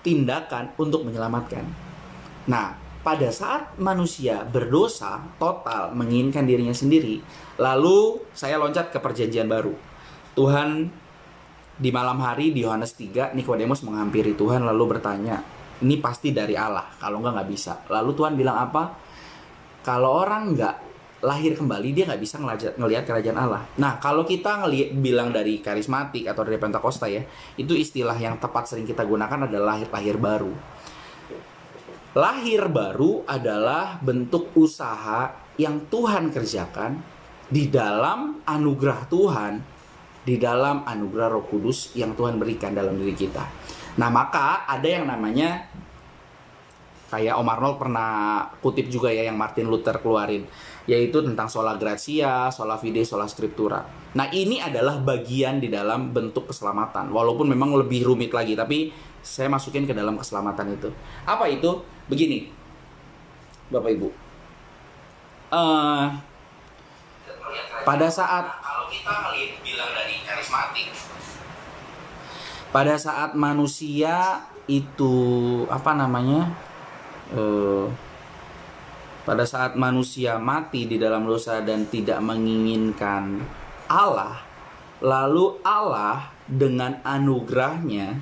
tindakan untuk menyelamatkan. Nah pada saat manusia berdosa total, menginginkan dirinya sendiri, lalu saya loncat ke perjanjian baru. Tuhan di malam hari di Yohanes 3, Nikodemus menghampiri Tuhan lalu bertanya, ini pasti dari Allah, kalau nggak bisa. Lalu Tuhan bilang apa? Kalau orang nggak lahir kembali, dia nggak bisa ngelihat kerajaan Allah. Nah, kalau kita bilang dari karismatik atau dari Pentakosta ya, itu istilah yang tepat sering kita gunakan adalah lahir baru. Lahir baru adalah bentuk usaha yang Tuhan kerjakan di dalam anugerah Tuhan, di dalam anugerah Roh Kudus yang Tuhan berikan dalam diri kita. Nah, maka ada yang namanya, kayak Om Arnold pernah kutip juga ya, yang Martin Luther keluarin, yaitu tentang sola gratia, sola fide, sola scriptura. Nah, ini adalah bagian di dalam bentuk keselamatan. Walaupun memang lebih rumit lagi, tapi saya masukin ke dalam keselamatan itu. Apa itu? Begini, Bapak Ibu. Pada saat, kalau kita bilang dari karismatik, pada saat manusia itu pada saat manusia mati di dalam dosa dan tidak menginginkan Allah, lalu Allah dengan anugerahnya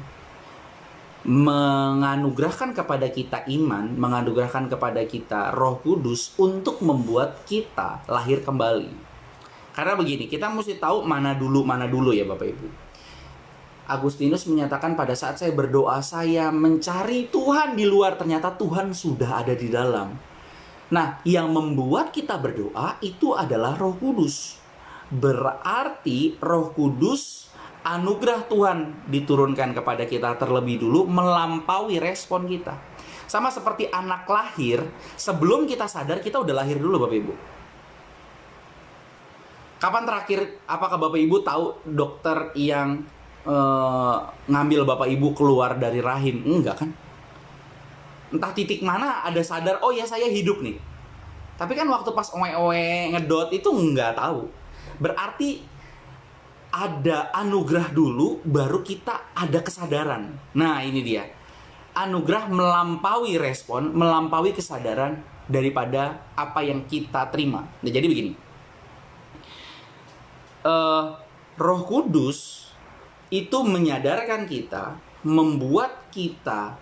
menganugerahkan kepada kita iman, menganugerahkan kepada kita Roh Kudus untuk membuat kita lahir kembali. Karena begini, kita mesti tahu mana dulu ya Bapak Ibu. Agustinus menyatakan pada saat saya berdoa, saya mencari Tuhan di luar, ternyata Tuhan sudah ada di dalam. Nah, yang membuat kita berdoa itu adalah Roh Kudus. Berarti Roh Kudus, anugerah Tuhan diturunkan kepada kita terlebih dulu melampaui respon kita. Sama seperti anak lahir, sebelum kita sadar kita udah lahir dulu Bapak Ibu. Kapan terakhir, apakah Bapak Ibu tahu dokter yang ngambil Bapak Ibu keluar dari rahim? Enggak kan? Entah titik mana ada sadar, oh ya saya hidup nih. Tapi kan waktu pas oe-oe ngedot itu enggak tahu. Berarti ada anugerah dulu, baru kita ada kesadaran. Nah, ini dia. Anugerah melampaui respon, melampaui kesadaran daripada apa yang kita terima. Nah, jadi begini. Roh Kudus itu menyadarkan kita, membuat kita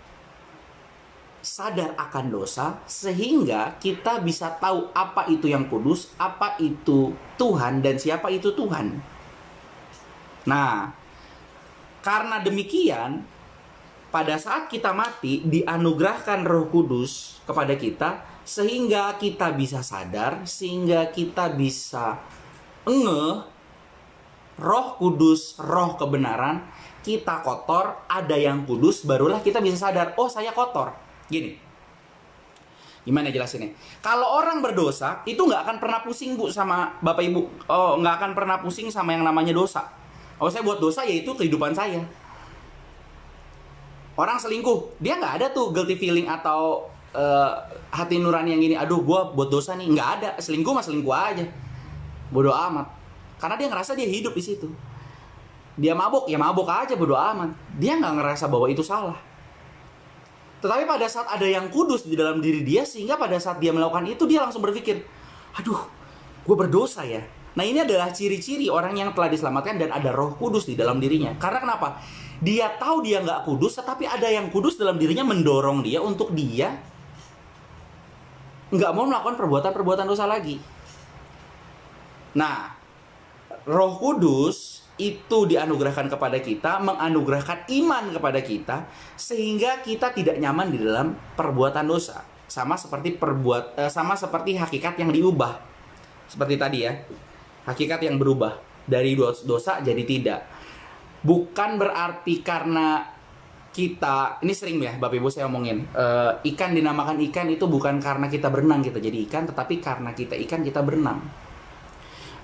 sadar akan dosa, sehingga kita bisa tahu apa itu yang kudus, apa itu Tuhan, dan siapa itu Tuhan. Nah, karena demikian, pada saat kita mati, dianugerahkan Roh Kudus kepada kita, sehingga kita bisa sadar, sehingga kita bisa Roh Kudus, roh kebenaran, kita kotor, ada yang kudus, barulah kita bisa sadar, oh saya kotor. Gini, gimana jelasinnya? Kalau orang berdosa, itu nggak akan pernah pusing Bu sama Bapak Ibu. Oh, nggak akan pernah pusing sama yang namanya dosa. Oh, saya buat dosa, yaitu kehidupan saya. Orang selingkuh, dia nggak ada tuh guilty feeling atau hati nurani yang gini, aduh gue buat dosa nih. Nggak ada, selingkuh mah selingkuh aja. Bodoh amat. Karena dia ngerasa dia hidup di situ. Dia mabuk, ya mabuk aja, bodoh amat. Dia nggak ngerasa bahwa itu salah. Tetapi pada saat ada yang kudus di dalam diri dia, sehingga pada saat dia melakukan itu, dia langsung berpikir, aduh, gue berdosa ya. Nah, ini adalah ciri-ciri orang yang telah diselamatkan dan ada Roh Kudus di dalam dirinya. Karena kenapa? Dia tahu dia nggak kudus, tetapi ada yang kudus dalam dirinya mendorong dia untuk dia nggak mau melakukan perbuatan-perbuatan dosa lagi. Nah, Roh Kudus itu dianugerahkan kepada kita, menganugerahkan iman kepada kita, sehingga kita tidak nyaman di dalam perbuatan dosa. Sama seperti hakikat yang diubah. Seperti tadi ya, hakikat yang berubah dari dosa jadi tidak. Bukan berarti karena kita, ini sering ya Bapak Ibu saya omongin, ikan dinamakan ikan itu bukan karena kita berenang kita jadi ikan, tetapi karena kita ikan kita berenang.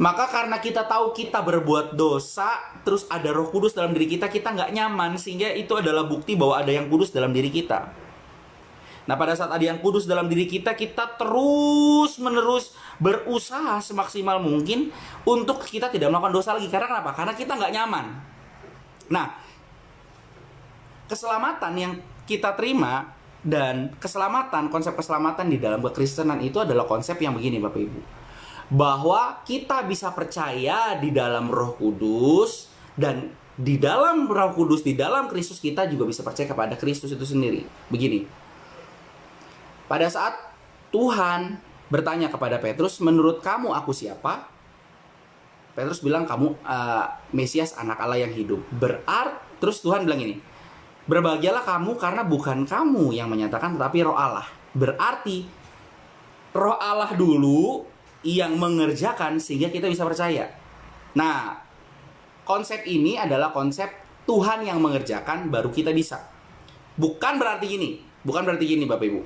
Maka karena kita tahu kita berbuat dosa, terus ada Roh Kudus dalam diri kita, kita nggak nyaman, sehingga itu adalah bukti bahwa ada yang kudus dalam diri kita. Nah, pada saat ada yang kudus dalam diri kita, kita terus-menerus berusaha semaksimal mungkin untuk kita tidak melakukan dosa lagi. Karena kenapa? Karena kita nggak nyaman. Nah, keselamatan yang kita terima Dan keselamatan, konsep keselamatan di dalam kekristenan itu adalah konsep yang begini Bapak Ibu. Bahwa kita bisa percaya di dalam Roh Kudus, dan di dalam Roh Kudus, di dalam Kristus kita juga bisa percaya kepada Kristus itu sendiri. Begini. Pada saat Tuhan bertanya kepada Petrus, menurut kamu aku siapa? Petrus bilang kamu Mesias, anak Allah yang hidup. Terus Tuhan bilang ini, berbahagialah kamu karena bukan kamu yang menyatakan tetapi Roh Allah. Berarti Roh Allah dulu yang mengerjakan sehingga kita bisa percaya. Nah, konsep ini adalah konsep Tuhan yang mengerjakan baru kita bisa. Bukan berarti gini Bapak Ibu.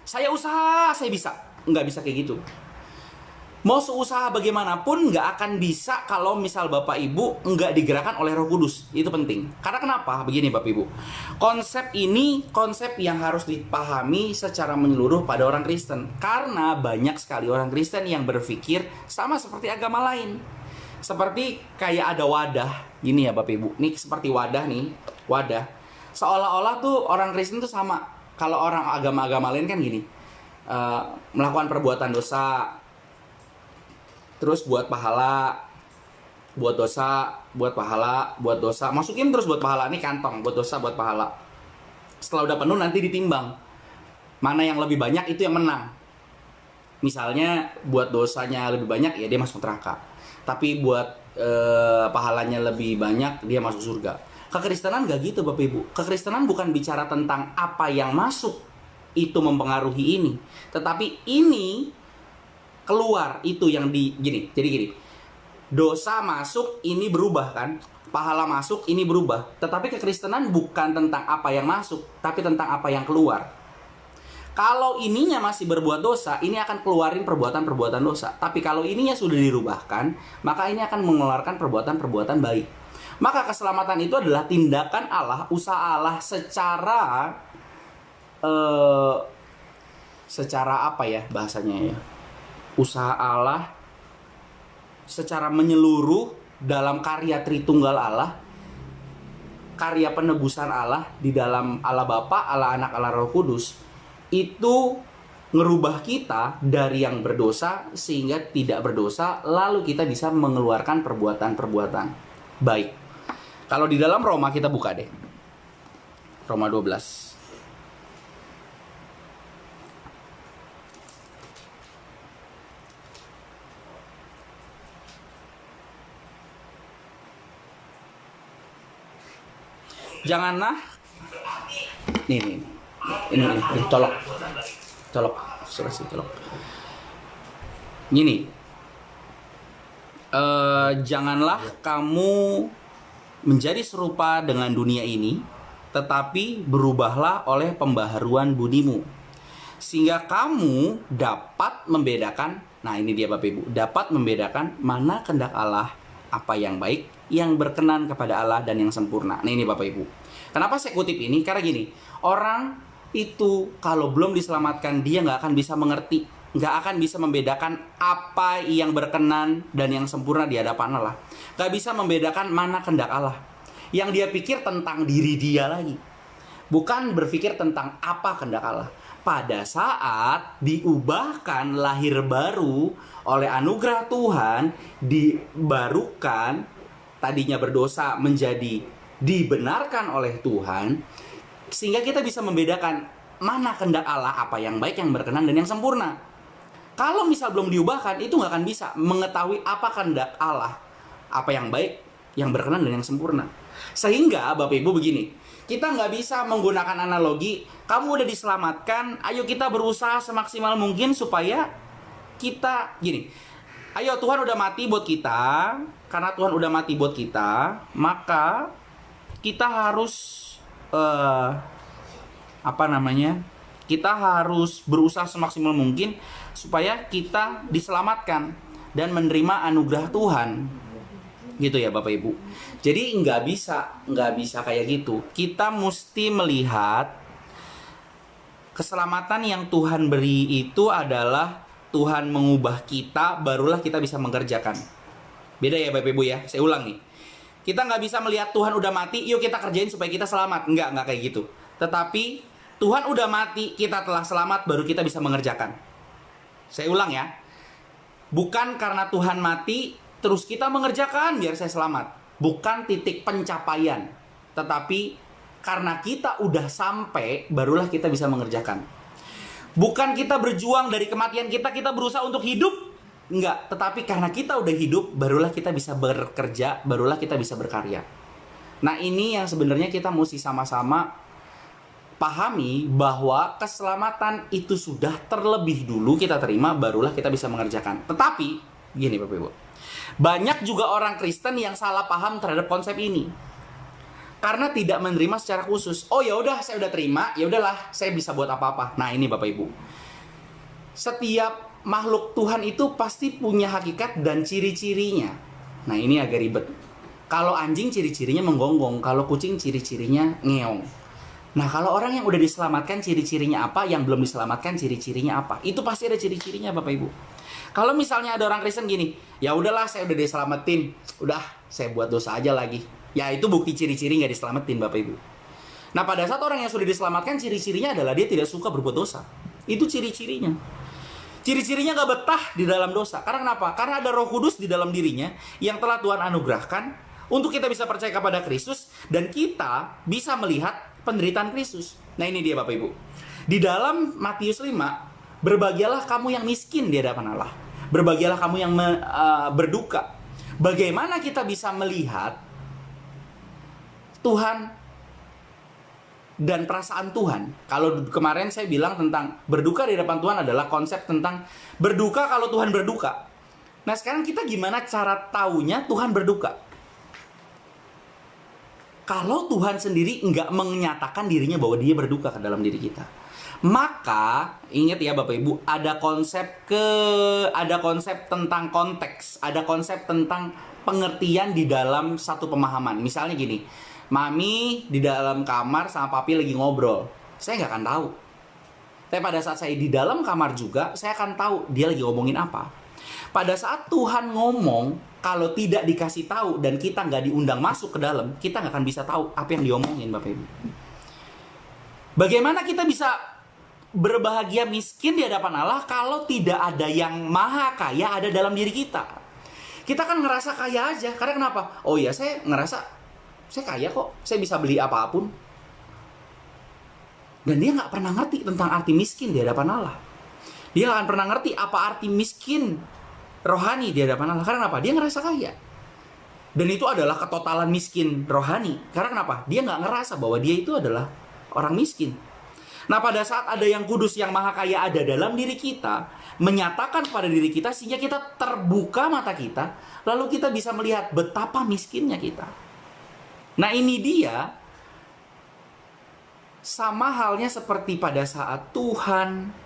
Saya usaha, saya bisa. Nggak bisa kayak gitu. Mau seusaha bagaimanapun nggak akan bisa kalau misal Bapak Ibu nggak digerakkan oleh Roh Kudus. Itu penting. Karena kenapa? Begini Bapak Ibu. Konsep ini konsep yang harus dipahami secara menyeluruh pada orang Kristen. Karena banyak sekali orang Kristen yang berpikir sama seperti agama lain. Seperti kayak ada wadah. Gini ya Bapak Ibu. Nih seperti wadah nih. Wadah. Seolah-olah tuh orang Kristen tuh sama. Kalau orang agama-agama lain kan gini. Melakukan perbuatan dosa, terus buat pahala, buat dosa, buat pahala, buat dosa, masukin terus buat pahala, nih kantong, buat dosa, buat pahala. Setelah udah penuh nanti ditimbang, mana yang lebih banyak itu yang menang. Misalnya buat dosanya lebih banyak ya dia masuk neraka, tapi buat pahalanya lebih banyak dia masuk surga. Kekristenan gak gitu Bapak Ibu. Kekristenan bukan bicara tentang apa yang masuk itu mempengaruhi ini, tetapi ini keluar itu yang gini. Jadi gini, dosa masuk ini berubah kan, pahala masuk ini berubah. Tetapi kekristenan bukan tentang apa yang masuk, tapi tentang apa yang keluar. Kalau ininya masih berbuat dosa, ini akan keluarin perbuatan-perbuatan dosa. Tapi kalau ininya sudah dirubahkan, maka ini akan mengeluarkan perbuatan-perbuatan baik. Maka keselamatan itu adalah tindakan Allah, usaha Allah secara apa ya bahasanya ya? Usaha Allah secara menyeluruh dalam karya Tritunggal Allah, karya penebusan Allah di dalam Allah Bapa, Allah Anak, Allah Roh Kudus, itu ngerubah kita dari yang berdosa sehingga tidak berdosa, lalu kita bisa mengeluarkan perbuatan-perbuatan baik. Kalau di dalam Roma kita buka deh, Roma 12. Janganlah ini colok gini, janganlah kamu menjadi serupa dengan dunia ini, tetapi berubahlah oleh pembaharuan budimu, sehingga kamu dapat membedakan. Nah ini dia Bapak Ibu, dapat membedakan mana kehendak Allah, apa yang baik, yang berkenan kepada Allah dan yang sempurna. Nah ini Bapak Ibu. Kenapa saya kutip ini? Karena gini, orang itu kalau belum diselamatkan dia nggak akan bisa mengerti, nggak akan bisa membedakan apa yang berkenan dan yang sempurna di hadapan Allah. Nggak bisa membedakan mana kehendak Allah. Yang dia pikir tentang diri dia lagi, bukan berpikir tentang apa kehendak Allah. Pada saat diubahkan lahir baru oleh anugerah Tuhan, dibarukan, tadinya berdosa menjadi dibenarkan oleh Tuhan, sehingga kita bisa membedakan mana kehendak Allah, apa yang baik, yang berkenan, dan yang sempurna. Kalau misal belum diubahkan, itu nggak akan bisa mengetahui apa kehendak Allah, apa yang baik, yang berkenan, dan yang sempurna. Sehingga Bapak Ibu begini, kita nggak bisa menggunakan analogi, kamu udah diselamatkan, ayo kita berusaha semaksimal mungkin supaya kita, gini, ayo Tuhan udah mati buat kita, karena Tuhan udah mati buat kita, maka kita harus kita harus berusaha semaksimal mungkin supaya kita diselamatkan dan menerima anugerah Tuhan, gitu ya Bapak Ibu. Jadi nggak bisa kayak gitu. Kita mesti melihat keselamatan yang Tuhan beri itu adalah Tuhan mengubah kita, barulah kita bisa mengerjakan. Beda ya Bapak Ibu ya. Saya ulang nih. Kita nggak bisa melihat Tuhan udah mati, yuk kita kerjain supaya kita selamat. Nggak kayak gitu. Tetapi Tuhan udah mati, kita telah selamat, baru kita bisa mengerjakan. Saya ulang ya. Bukan karena Tuhan mati, terus kita mengerjakan biar saya selamat. Bukan titik pencapaian. Tetapi karena kita udah sampai, barulah kita bisa mengerjakan. Bukan kita berjuang dari kematian kita berusaha untuk hidup. Enggak, tetapi karena kita udah hidup, barulah kita bisa bekerja, barulah kita bisa berkarya. Nah, ini yang sebenarnya kita mesti sama-sama pahami, bahwa keselamatan itu sudah terlebih dulu kita terima, barulah kita bisa mengerjakan. Tetapi gini Bapak Ibu, banyak juga orang Kristen yang salah paham terhadap konsep ini karena tidak menerima secara khusus. Oh ya udah, saya udah terima, ya udahlah, saya bisa buat apa-apa. Nah ini Bapak Ibu, setiap makhluk Tuhan itu pasti punya hakikat dan ciri-cirinya. Nah ini agak ribet. Kalau anjing ciri-cirinya menggonggong, kalau kucing ciri-cirinya ngeong. Nah, kalau orang yang udah diselamatkan ciri-cirinya apa, yang belum diselamatkan ciri-cirinya apa? Itu pasti ada ciri-cirinya, Bapak Ibu. Kalau misalnya ada orang Kristen gini, ya udahlah saya udah diselamatin, udah saya buat dosa aja lagi. Ya itu bukti ciri-ciri nggak diselamatin, Bapak Ibu. Nah, pada saat orang yang sudah diselamatkan, ciri-cirinya adalah dia tidak suka berbuat dosa. Itu ciri-cirinya. Ciri-cirinya nggak betah di dalam dosa. Karena kenapa? Karena ada Roh Kudus di dalam dirinya yang telah Tuhan anugerahkan untuk kita bisa percaya kepada Kristus dan kita bisa melihat penderitaan Kristus. Nah ini dia Bapak Ibu. Di dalam Matius 5, berbahagialah kamu yang miskin di hadapan Allah. Berbahagialah kamu yang berduka. Bagaimana kita bisa melihat Tuhan dan perasaan Tuhan? Kalau kemarin saya bilang tentang berduka di hadapan Tuhan adalah konsep tentang berduka kalau Tuhan berduka. Nah sekarang kita gimana cara taunya Tuhan berduka? Kalau Tuhan sendiri nggak menyatakan dirinya bahwa dia berduka ke dalam diri kita, maka ingat ya Bapak Ibu, ada konsep tentang konteks, ada konsep tentang pengertian di dalam satu pemahaman. Misalnya gini, Mami di dalam kamar sama Papi lagi ngobrol, saya nggak akan tahu. Tapi pada saat saya di dalam kamar juga, saya akan tahu dia lagi ngomongin apa. Pada saat Tuhan ngomong, kalau tidak dikasih tahu dan kita nggak diundang masuk ke dalam, kita nggak akan bisa tahu apa yang diomongin, Bapak Ibu. Bagaimana kita bisa berbahagia miskin di hadapan Allah kalau tidak ada yang maha kaya ada dalam diri kita? Kita kan ngerasa kaya aja. Karena kenapa? Oh iya, saya ngerasa saya kaya kok, saya bisa beli apapun. Dan dia nggak pernah ngerti tentang arti miskin di hadapan Allah. Dia nggak akan pernah ngerti apa arti miskin rohani di hadapan Allah. Karena kenapa? Dia ngerasa kaya. Dan itu adalah ketotalan miskin rohani. Karena kenapa? Dia nggak ngerasa bahwa dia itu adalah orang miskin. Nah pada saat ada yang kudus, yang maha kaya ada dalam diri kita, menyatakan pada diri kita, sehingga kita terbuka mata kita, lalu kita bisa melihat betapa miskinnya kita. Nah ini dia, sama halnya seperti pada saat Tuhan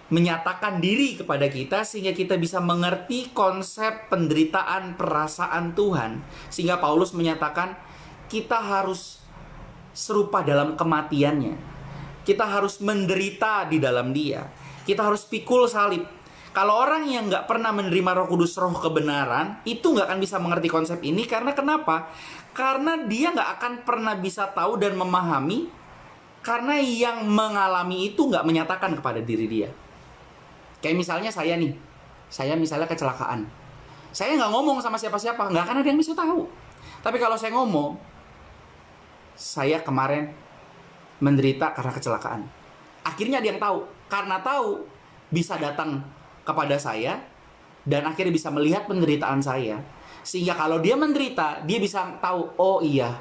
menyatakan diri kepada kita sehingga kita bisa mengerti konsep penderitaan perasaan Tuhan. Sehingga Paulus menyatakan kita harus serupa dalam kematiannya. Kita harus menderita di dalam dia. Kita harus pikul salib. Kalau orang yang nggak pernah menerima Roh Kudus, roh kebenaran, itu nggak akan bisa mengerti konsep ini. Karena kenapa? Karena dia nggak akan pernah bisa tahu dan memahami. Karena yang mengalami itu nggak menyatakan kepada diri dia. Kayak misalnya saya nih, saya misalnya kecelakaan. Saya nggak ngomong sama siapa-siapa, nggak akan ada yang bisa tahu. Tapi kalau saya ngomong, saya kemarin menderita karena kecelakaan. Akhirnya ada yang tahu. Karena tahu, bisa datang kepada saya, dan akhirnya bisa melihat penderitaan saya. Sehingga kalau dia menderita, dia bisa tahu, oh iya,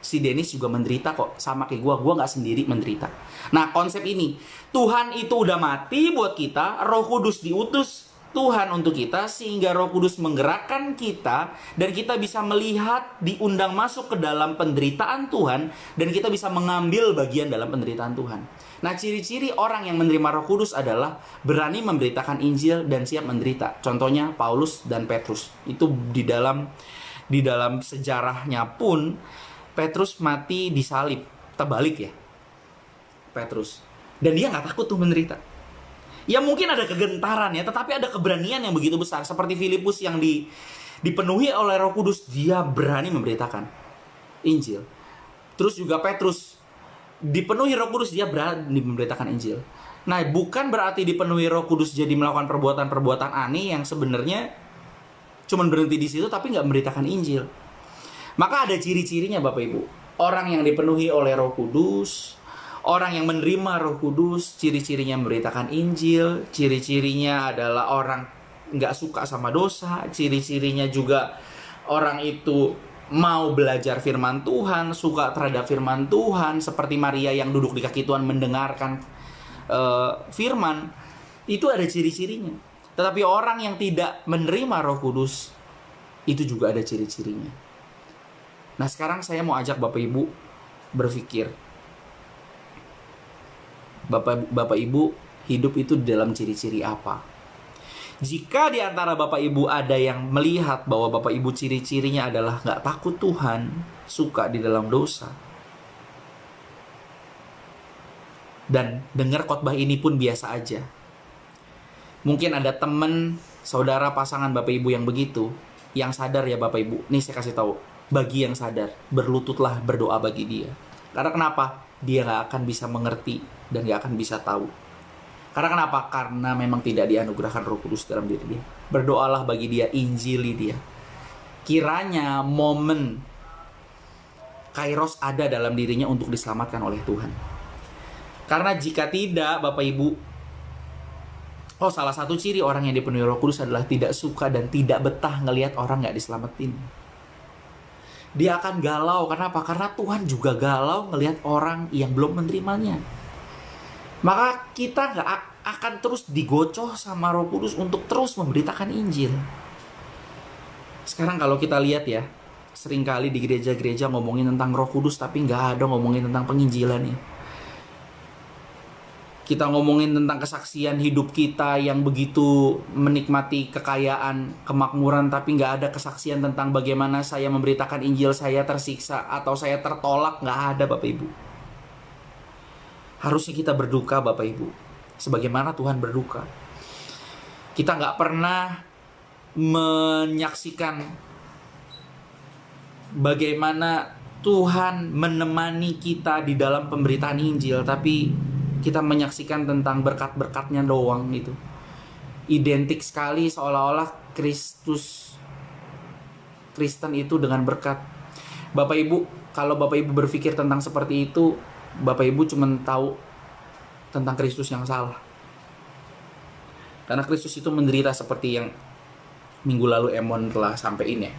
si Dennis juga menderita kok, sama kayak gue nggak sendiri menderita. Nah konsep ini, Tuhan itu udah mati buat kita, Roh Kudus diutus Tuhan untuk kita, sehingga Roh Kudus menggerakkan kita, dan kita bisa melihat, diundang masuk ke dalam penderitaan Tuhan, dan kita bisa mengambil bagian dalam penderitaan Tuhan. Nah ciri-ciri orang yang menerima Roh Kudus adalah berani memberitakan Injil dan siap menderita. Contohnya Paulus dan Petrus. Itu di dalam sejarahnya pun Petrus mati disalib, terbalik ya Petrus, dan dia nggak takut tuh menderita. Ya mungkin ada kegentaran ya, tetapi ada keberanian yang begitu besar. Seperti Filipus yang dipenuhi oleh Roh Kudus, dia berani memberitakan Injil. Terus juga Petrus dipenuhi Roh Kudus dia berani memberitakan Injil. Nah, bukan berarti dipenuhi Roh Kudus jadi melakukan perbuatan-perbuatan aneh yang sebenarnya cuman berhenti di situ tapi nggak memberitakan Injil. Maka ada ciri-cirinya Bapak Ibu. Orang yang dipenuhi oleh Roh Kudus, orang yang menerima Roh Kudus, ciri-cirinya memberitakan Injil, ciri-cirinya adalah orang nggak suka sama dosa, ciri-cirinya juga orang itu mau belajar firman Tuhan, suka terhadap firman Tuhan, seperti Maria yang duduk di kaki Tuhan mendengarkan firman. Itu ada ciri-cirinya. Tetapi orang yang tidak menerima Roh Kudus, itu juga ada ciri-cirinya. Nah, sekarang saya mau ajak Bapak Ibu berpikir, Bapak Ibu hidup itu dalam ciri-ciri apa? Jika di antara Bapak Ibu ada yang melihat bahwa Bapak Ibu ciri-cirinya adalah nggak takut Tuhan, suka di dalam dosa, dan dengar khotbah ini pun biasa aja. Mungkin ada teman, saudara, pasangan Bapak Ibu yang begitu, yang sadar ya Bapak Ibu. Nih saya kasih tahu, bagi yang sadar, berlututlah berdoa bagi dia. Karena kenapa? Dia nggak akan bisa mengerti dan nggak akan bisa tahu. Karena kenapa? Karena memang tidak dianugerahkan Roh Kudus dalam diri dia. Berdoalah bagi dia, injili dia. Kiranya momen Kairos ada dalam dirinya untuk diselamatkan oleh Tuhan. Karena jika tidak, Bapak Ibu, salah satu ciri orang yang dipenuhi Roh Kudus adalah tidak suka dan tidak betah ngelihat orang nggak diselamatin. Dia akan galau. Kenapa? Karena Tuhan juga galau ngelihat orang yang belum menerimanya. Maka kita nggak akan terus digocoh sama Roh Kudus untuk terus memberitakan Injil. Sekarang kalau kita lihat ya, seringkali di gereja-gereja ngomongin tentang Roh Kudus tapi nggak ada ngomongin tentang penginjilan ya. Kita ngomongin tentang kesaksian hidup kita yang begitu menikmati kekayaan, kemakmuran, tapi nggak ada kesaksian tentang bagaimana saya memberitakan Injil, saya tersiksa atau saya tertolak. Nggak ada Bapak Ibu. Harusnya kita berduka Bapak Ibu, sebagaimana Tuhan berduka. Kita nggak pernah menyaksikan bagaimana Tuhan menemani kita di dalam pemberitaan Injil, tapi kita menyaksikan tentang berkat-berkatnya doang gitu. Identik sekali seolah-olah Kristen itu dengan berkat. Bapak Ibu, kalau Bapak Ibu berpikir tentang seperti itu, Bapak Ibu cuma tahu tentang Kristus yang salah. Karena Kristus itu menderita seperti yang minggu lalu Emon telah sampaikan ya.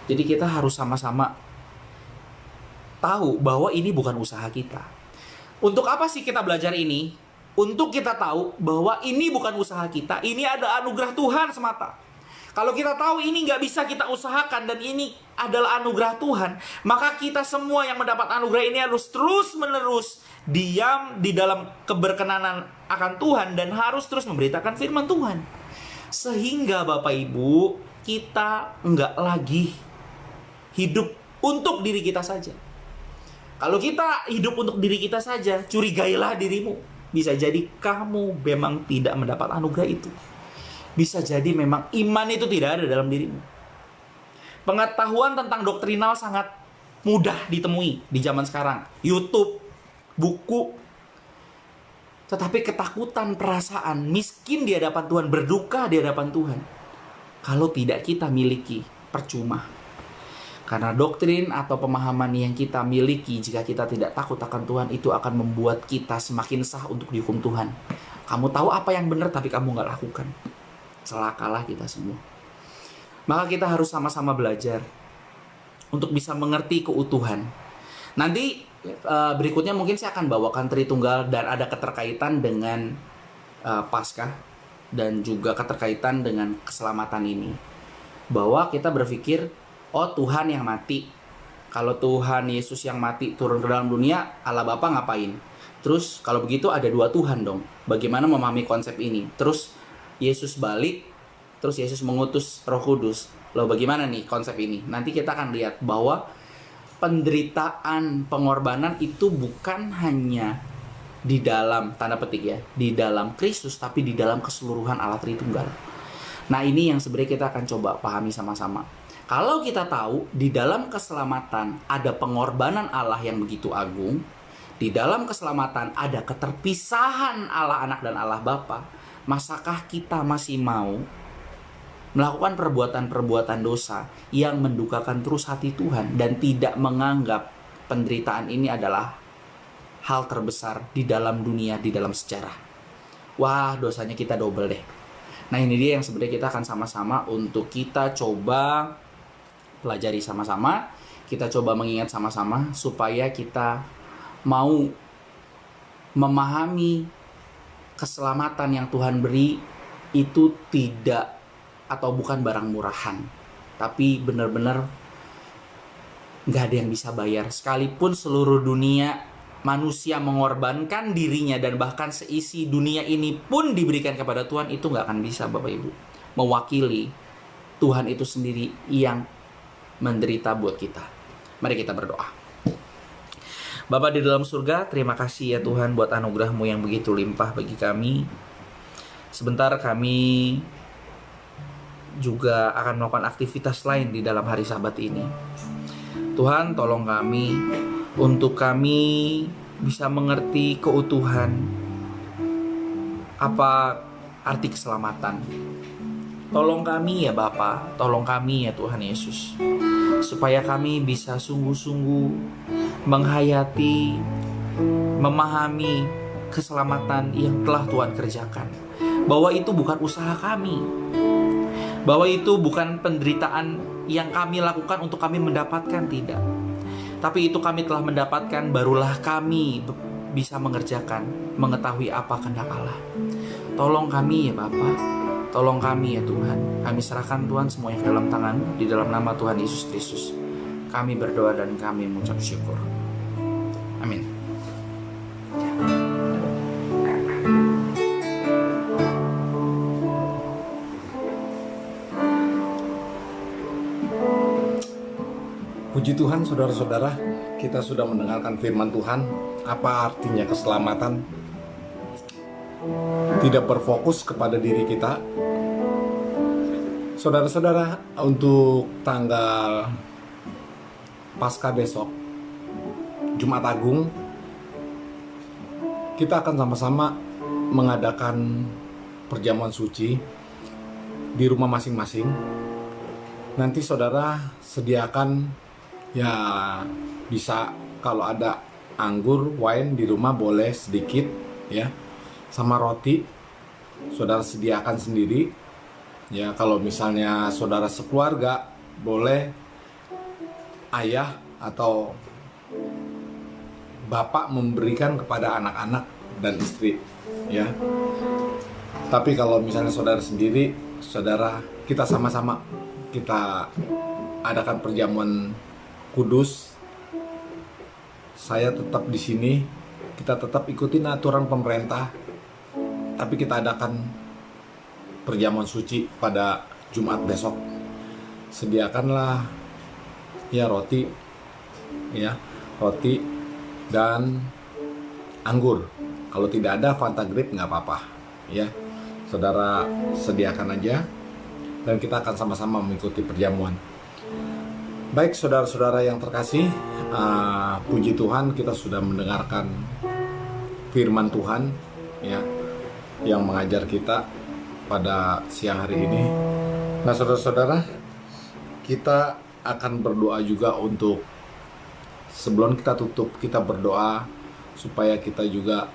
Jadi kita harus sama-sama tahu bahwa ini bukan usaha kita. Untuk apa sih kita belajar ini? Untuk kita tahu bahwa ini bukan usaha kita, ini ada anugerah Tuhan semata. Kalau kita tahu ini nggak bisa kita usahakan dan ini adalah anugerah Tuhan, maka kita semua yang mendapat anugerah ini harus terus-menerus diam di dalam keberkenanan akan Tuhan dan harus terus memberitakan firman Tuhan. Sehingga Bapak Ibu, kita nggak lagi hidup untuk diri kita saja. Kalau kita hidup untuk diri kita saja, curigailah dirimu. Bisa jadi kamu memang tidak mendapat anugerah itu. Bisa jadi memang iman itu tidak ada dalam dirimu. Pengetahuan tentang doktrinal sangat mudah ditemui di zaman sekarang. YouTube, buku. Tetapi ketakutan, perasaan, miskin di hadapan Tuhan, berduka di hadapan Tuhan, kalau tidak kita miliki, percuma. Karena doktrin atau pemahaman yang kita miliki, jika kita tidak takut akan Tuhan, itu akan membuat kita semakin sah untuk dihukum Tuhan. Kamu tahu apa yang benar, tapi kamu gak lakukan. Celakalah kita semua. Maka kita harus sama-sama belajar untuk bisa mengerti keutuhan. Nanti berikutnya mungkin saya akan bawakan Tritunggal dan ada keterkaitan dengan Paskah dan juga keterkaitan dengan keselamatan ini. Bahwa kita berpikir, oh Tuhan yang mati. Kalau Tuhan Yesus yang mati turun ke dalam dunia, Allah Bapa ngapain? Terus kalau begitu ada dua Tuhan dong. Bagaimana memahami konsep ini? Terus Yesus balik, terus Yesus mengutus Roh Kudus. Loh bagaimana nih konsep ini? Nanti kita akan lihat bahwa penderitaan, pengorbanan itu bukan hanya di dalam, tanda petik ya, di dalam Kristus, tapi di dalam keseluruhan Allah Tritunggal. Nah ini yang sebenarnya kita akan coba pahami sama-sama. Kalau kita tahu di dalam keselamatan ada pengorbanan Allah yang begitu agung, di dalam keselamatan ada keterpisahan Allah Anak dan Allah Bapa, masakah kita masih mau melakukan perbuatan-perbuatan dosa yang mendukakan terus hati Tuhan dan tidak menganggap penderitaan ini adalah hal terbesar di dalam dunia, di dalam sejarah? Wah, dosanya kita double deh. Nah, ini dia yang sebenarnya kita akan sama-sama untuk kita coba pelajari sama-sama, kita coba mengingat sama-sama supaya kita mau memahami keselamatan yang Tuhan beri itu tidak atau bukan barang murahan, tapi benar-benar nggak ada yang bisa bayar. Sekalipun seluruh dunia manusia mengorbankan dirinya dan bahkan seisi dunia ini pun diberikan kepada Tuhan, itu nggak akan bisa Bapak Ibu mewakili Tuhan itu sendiri yang menderita buat kita. Mari kita berdoa. Bapa di dalam surga, terima kasih ya Tuhan buat anugerah-Mu yang begitu limpah bagi kami. Sebentar kami juga akan melakukan aktivitas lain di dalam hari Sabat ini. Tuhan, tolong kami untuk kami bisa mengerti keutuhan apa arti keselamatan. Tolong kami ya Bapa, tolong kami ya Tuhan Yesus, supaya kami bisa sungguh-sungguh menghayati, memahami keselamatan yang telah Tuhan kerjakan. Bahwa itu bukan usaha kami, bahwa itu bukan penderitaan yang kami lakukan untuk kami mendapatkan, tidak. Tapi itu kami telah mendapatkan, barulah kami bisa mengerjakan, mengetahui apa kehendak Allah. Tolong kami ya Bapa, tolong kami ya Tuhan. Kami serahkan Tuhan semuanya ke dalam tangan-Mu, di dalam nama Tuhan Yesus Kristus kami berdoa dan kami mengucap syukur. Amin. Puji Tuhan, saudara-saudara, kita sudah mendengarkan firman Tuhan. Apa artinya keselamatan? Tidak berfokus kepada diri kita. Saudara-saudara, untuk tanggal Paskah besok, Jumat Agung, kita akan sama-sama mengadakan perjamuan suci di rumah masing-masing. Nanti saudara sediakan, ya bisa kalau ada anggur, wine di rumah boleh sedikit ya, sama roti saudara sediakan sendiri ya. Kalau misalnya saudara sekeluarga, boleh ayah atau bapak memberikan kepada anak-anak dan istri ya. Tapi kalau misalnya saudara sendiri, saudara, kita sama-sama kita adakan perjamuan kudus. Saya tetap di sini, kita tetap ikutin aturan pemerintah, tapi kita adakan perjamuan suci pada Jumat besok. Sediakanlah ya roti dan anggur. Kalau tidak ada Fanta Grape nggak apa-apa ya. Saudara sediakan aja dan kita akan sama-sama mengikuti perjamuan. Baik saudara-saudara yang terkasih, puji Tuhan kita sudah mendengarkan firman Tuhan ya, yang mengajar kita pada siang hari ini. Nah saudara-saudara, kita akan berdoa juga untuk, sebelum kita tutup, kita berdoa supaya kita juga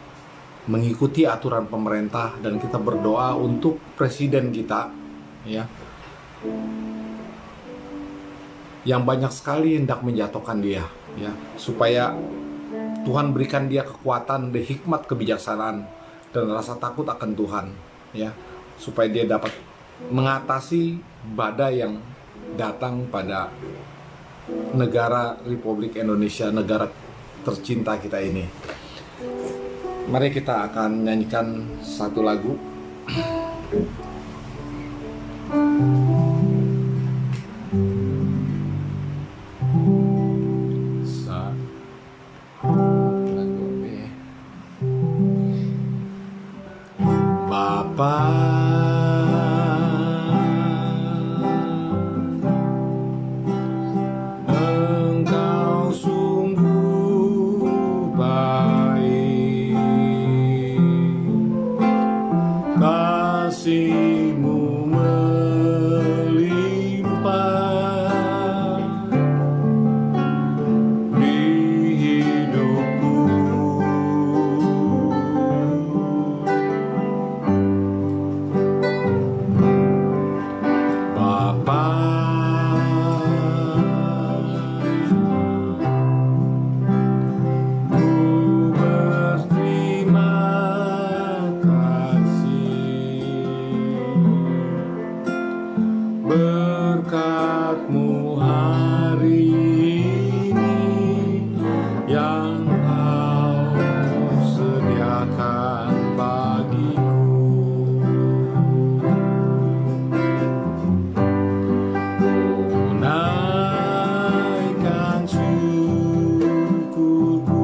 mengikuti aturan pemerintah, dan kita berdoa untuk presiden kita ya, yang banyak sekali hendak menjatuhkan dia ya, supaya Tuhan berikan dia kekuatan dan hikmat kebijaksanaan dan rasa takut akan Tuhan ya, supaya dia dapat mengatasi badai yang datang pada negara Republik Indonesia, negara tercinta kita ini. Mari kita akan nyanyikan satu lagu. Bapa, Engkau sungguh baik. kasih-Mu melimpah di hidupku. Bapa, ku berterima kasih berkat-Mu hari ini yang Kau sediakan bagiku. Ku naikkan syukurku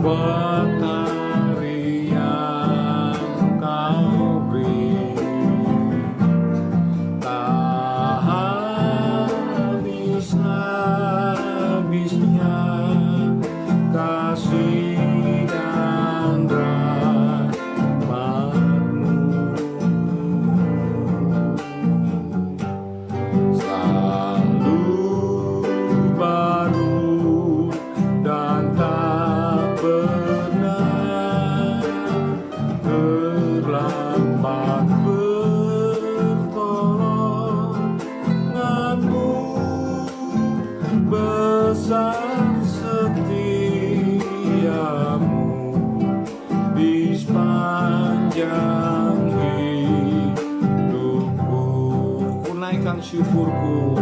buat hari yang Kau beri. Tak habis-habisnya kasih dan rahmat-Mu. Selalu baru dan tak pernah terlambat pertolongan-Mu. Besar setiamu di sepanjang hidupku. Ku naikkan syukurku,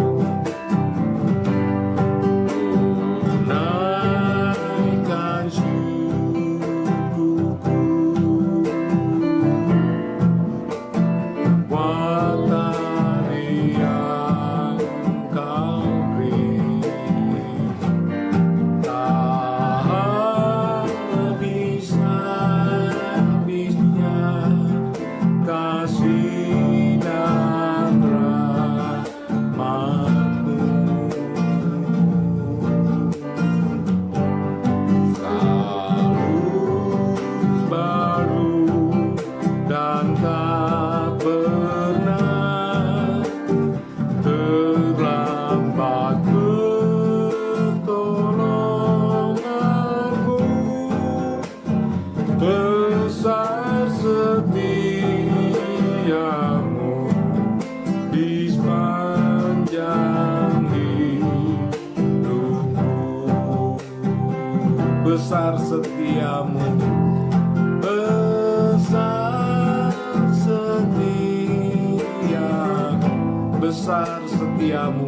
ku naikkan syukurku buat hari yang Kau beri. Tak habis-habisnya kasih dan rahmat-Mu. Selalu baru dan tak pernah terlambat pertolongan-Mu. Besar setiamu di sepanjang hidupku. Besar setiamu, besar setiamu, besar setiamu,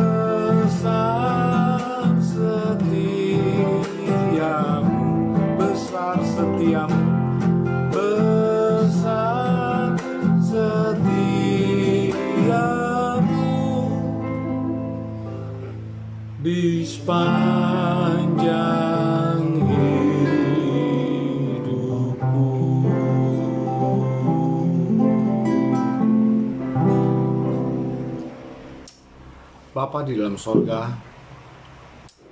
besar setiamu, besar setiamu, besar setiamu di sepanjang hidupku. Bapa di dalam sorga,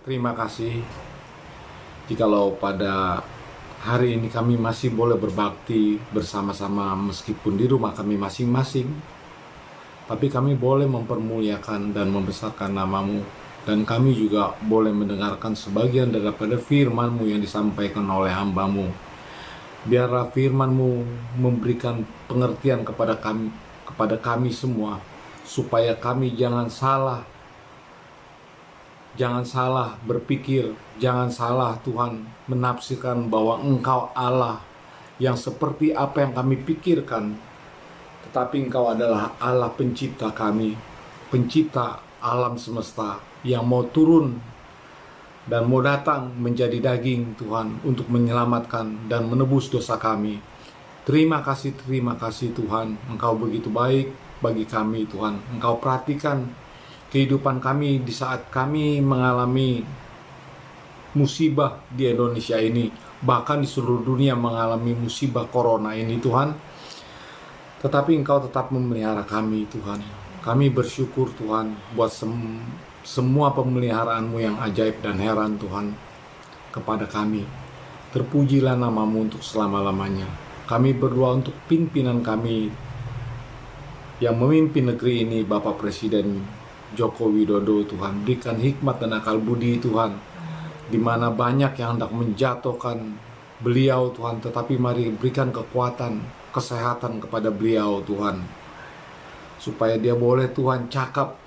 terima kasih jikalau pada hari ini kami masih boleh berbakti bersama-sama meskipun di rumah kami masing-masing, tapi kami boleh mempermuliakan dan membesarkan nama-Mu, dan kami juga boleh mendengarkan sebagian daripada firman-Mu yang disampaikan oleh hamba-Mu. Biarlah firman-Mu memberikan pengertian kepada kami semua, supaya kami jangan salah berpikir, jangan salah Tuhan menafsirkan bahwa Engkau Allah yang seperti apa yang kami pikirkan, tetapi Engkau adalah Allah pencipta kami, pencipta alam semesta yang mau turun dan mau datang menjadi daging Tuhan untuk menyelamatkan dan menebus dosa kami. Terima kasih Tuhan, Engkau begitu baik bagi kami Tuhan. Engkau perhatikan kehidupan kami di saat kami mengalami musibah di Indonesia ini, bahkan di seluruh dunia mengalami musibah corona ini Tuhan. Tetapi Engkau tetap memelihara kami Tuhan. Kami bersyukur Tuhan buat semua pemeliharaan-Mu yang ajaib dan heran Tuhan kepada kami. Terpujilah namamu untuk selama-lamanya. Kami berdoa untuk pimpinan kami yang memimpin negeri ini, Bapak Presiden Joko Widodo. Tuhan, berikan hikmat dan akal budi Tuhan, di mana banyak yang hendak menjatuhkan beliau Tuhan, tetapi mari berikan kekuatan, kesehatan kepada beliau Tuhan, supaya dia boleh Tuhan cakap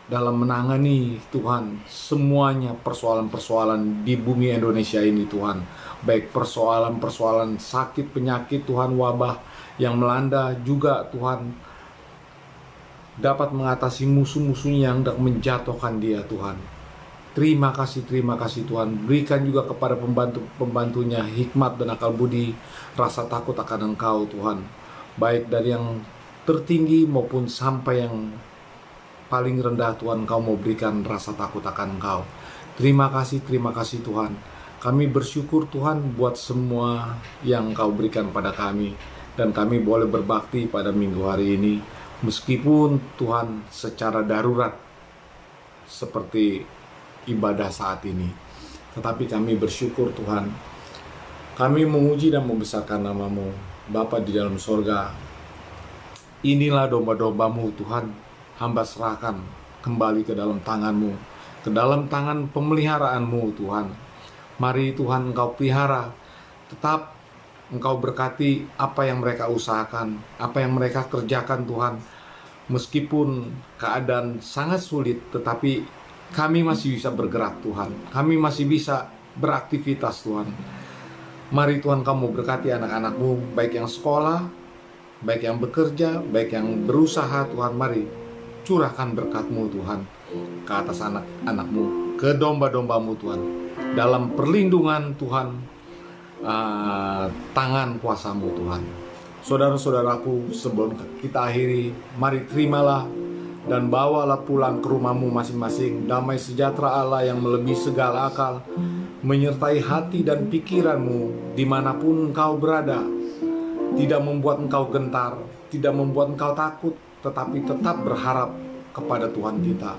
dalam menangani Tuhan semuanya persoalan-persoalan di bumi Indonesia ini Tuhan, baik persoalan-persoalan sakit, penyakit Tuhan, wabah yang melanda juga Tuhan, dapat mengatasi musuh-musuhnya yang hendak menjatuhkan dia Tuhan. Terima kasih Tuhan. Berikan juga kepada pembantu-pembantunya hikmat dan akal budi, rasa takut akan Engkau Tuhan, baik dari yang tertinggi maupun sampai yang paling rendah Tuhan. Engkau mau berikan rasa takut akan Engkau. Terima kasih Tuhan. Kami bersyukur Tuhan buat semua yang Engkau berikan pada kami, dan kami boleh berbakti pada minggu hari ini, meskipun Tuhan secara darurat seperti ibadah saat ini. Tetapi kami bersyukur Tuhan, kami memuji dan membesarkan namamu Bapa di dalam sorga. Inilah domba-dombamu Tuhan, hamba serahkan kembali ke dalam tanganmu, ke dalam tangan pemeliharaanmu Tuhan. Mari Tuhan Engkau pelihara, tetap Engkau berkati apa yang mereka usahakan, apa yang mereka kerjakan Tuhan. Meskipun keadaan sangat sulit, tetapi kami masih bisa bergerak Tuhan. Kami masih bisa beraktivitas Tuhan. Mari Tuhan kamu berkati anak-anakmu, baik yang sekolah, baik yang bekerja, baik yang berusaha Tuhan. Mari curahkan berkat-Mu Tuhan ke atas anak-anakmu, ke domba-dombamu Tuhan, dalam perlindungan Tuhan, tangan kuasa-Mu Tuhan. Saudara-saudaraku, sebelum kita akhiri, mari terimalah dan bawalah pulang ke rumahmu masing-masing damai sejahtera Allah yang melebihi segala akal, menyertai hati dan pikiranmu dimanapun engkau berada, tidak membuat engkau gentar, tidak membuat engkau takut, tetapi tetap berharap kepada Tuhan kita.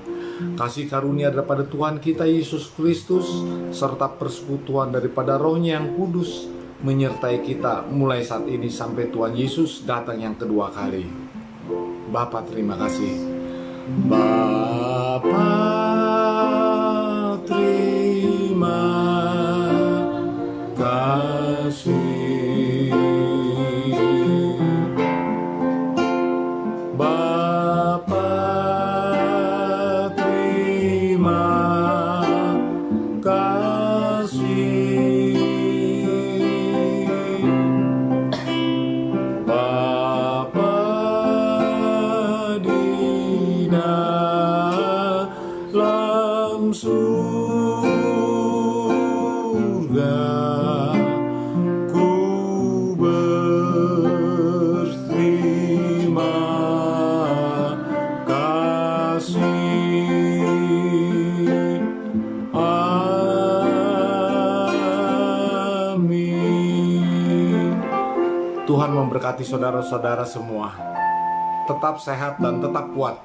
Kasih karunia daripada Tuhan kita Yesus Kristus, serta persekutuan daripada Roh-Nya yang kudus menyertai kita mulai saat ini sampai Tuhan Yesus datang yang kedua kali. Bapa, terima kasih. Bapa, terima kasih. Bapa, terima kasih. Bapa di dalam surga, ku berterima kasih. Amin. Tuhan memberkati saudara-saudara semua. Tetap sehat dan tetap kuat.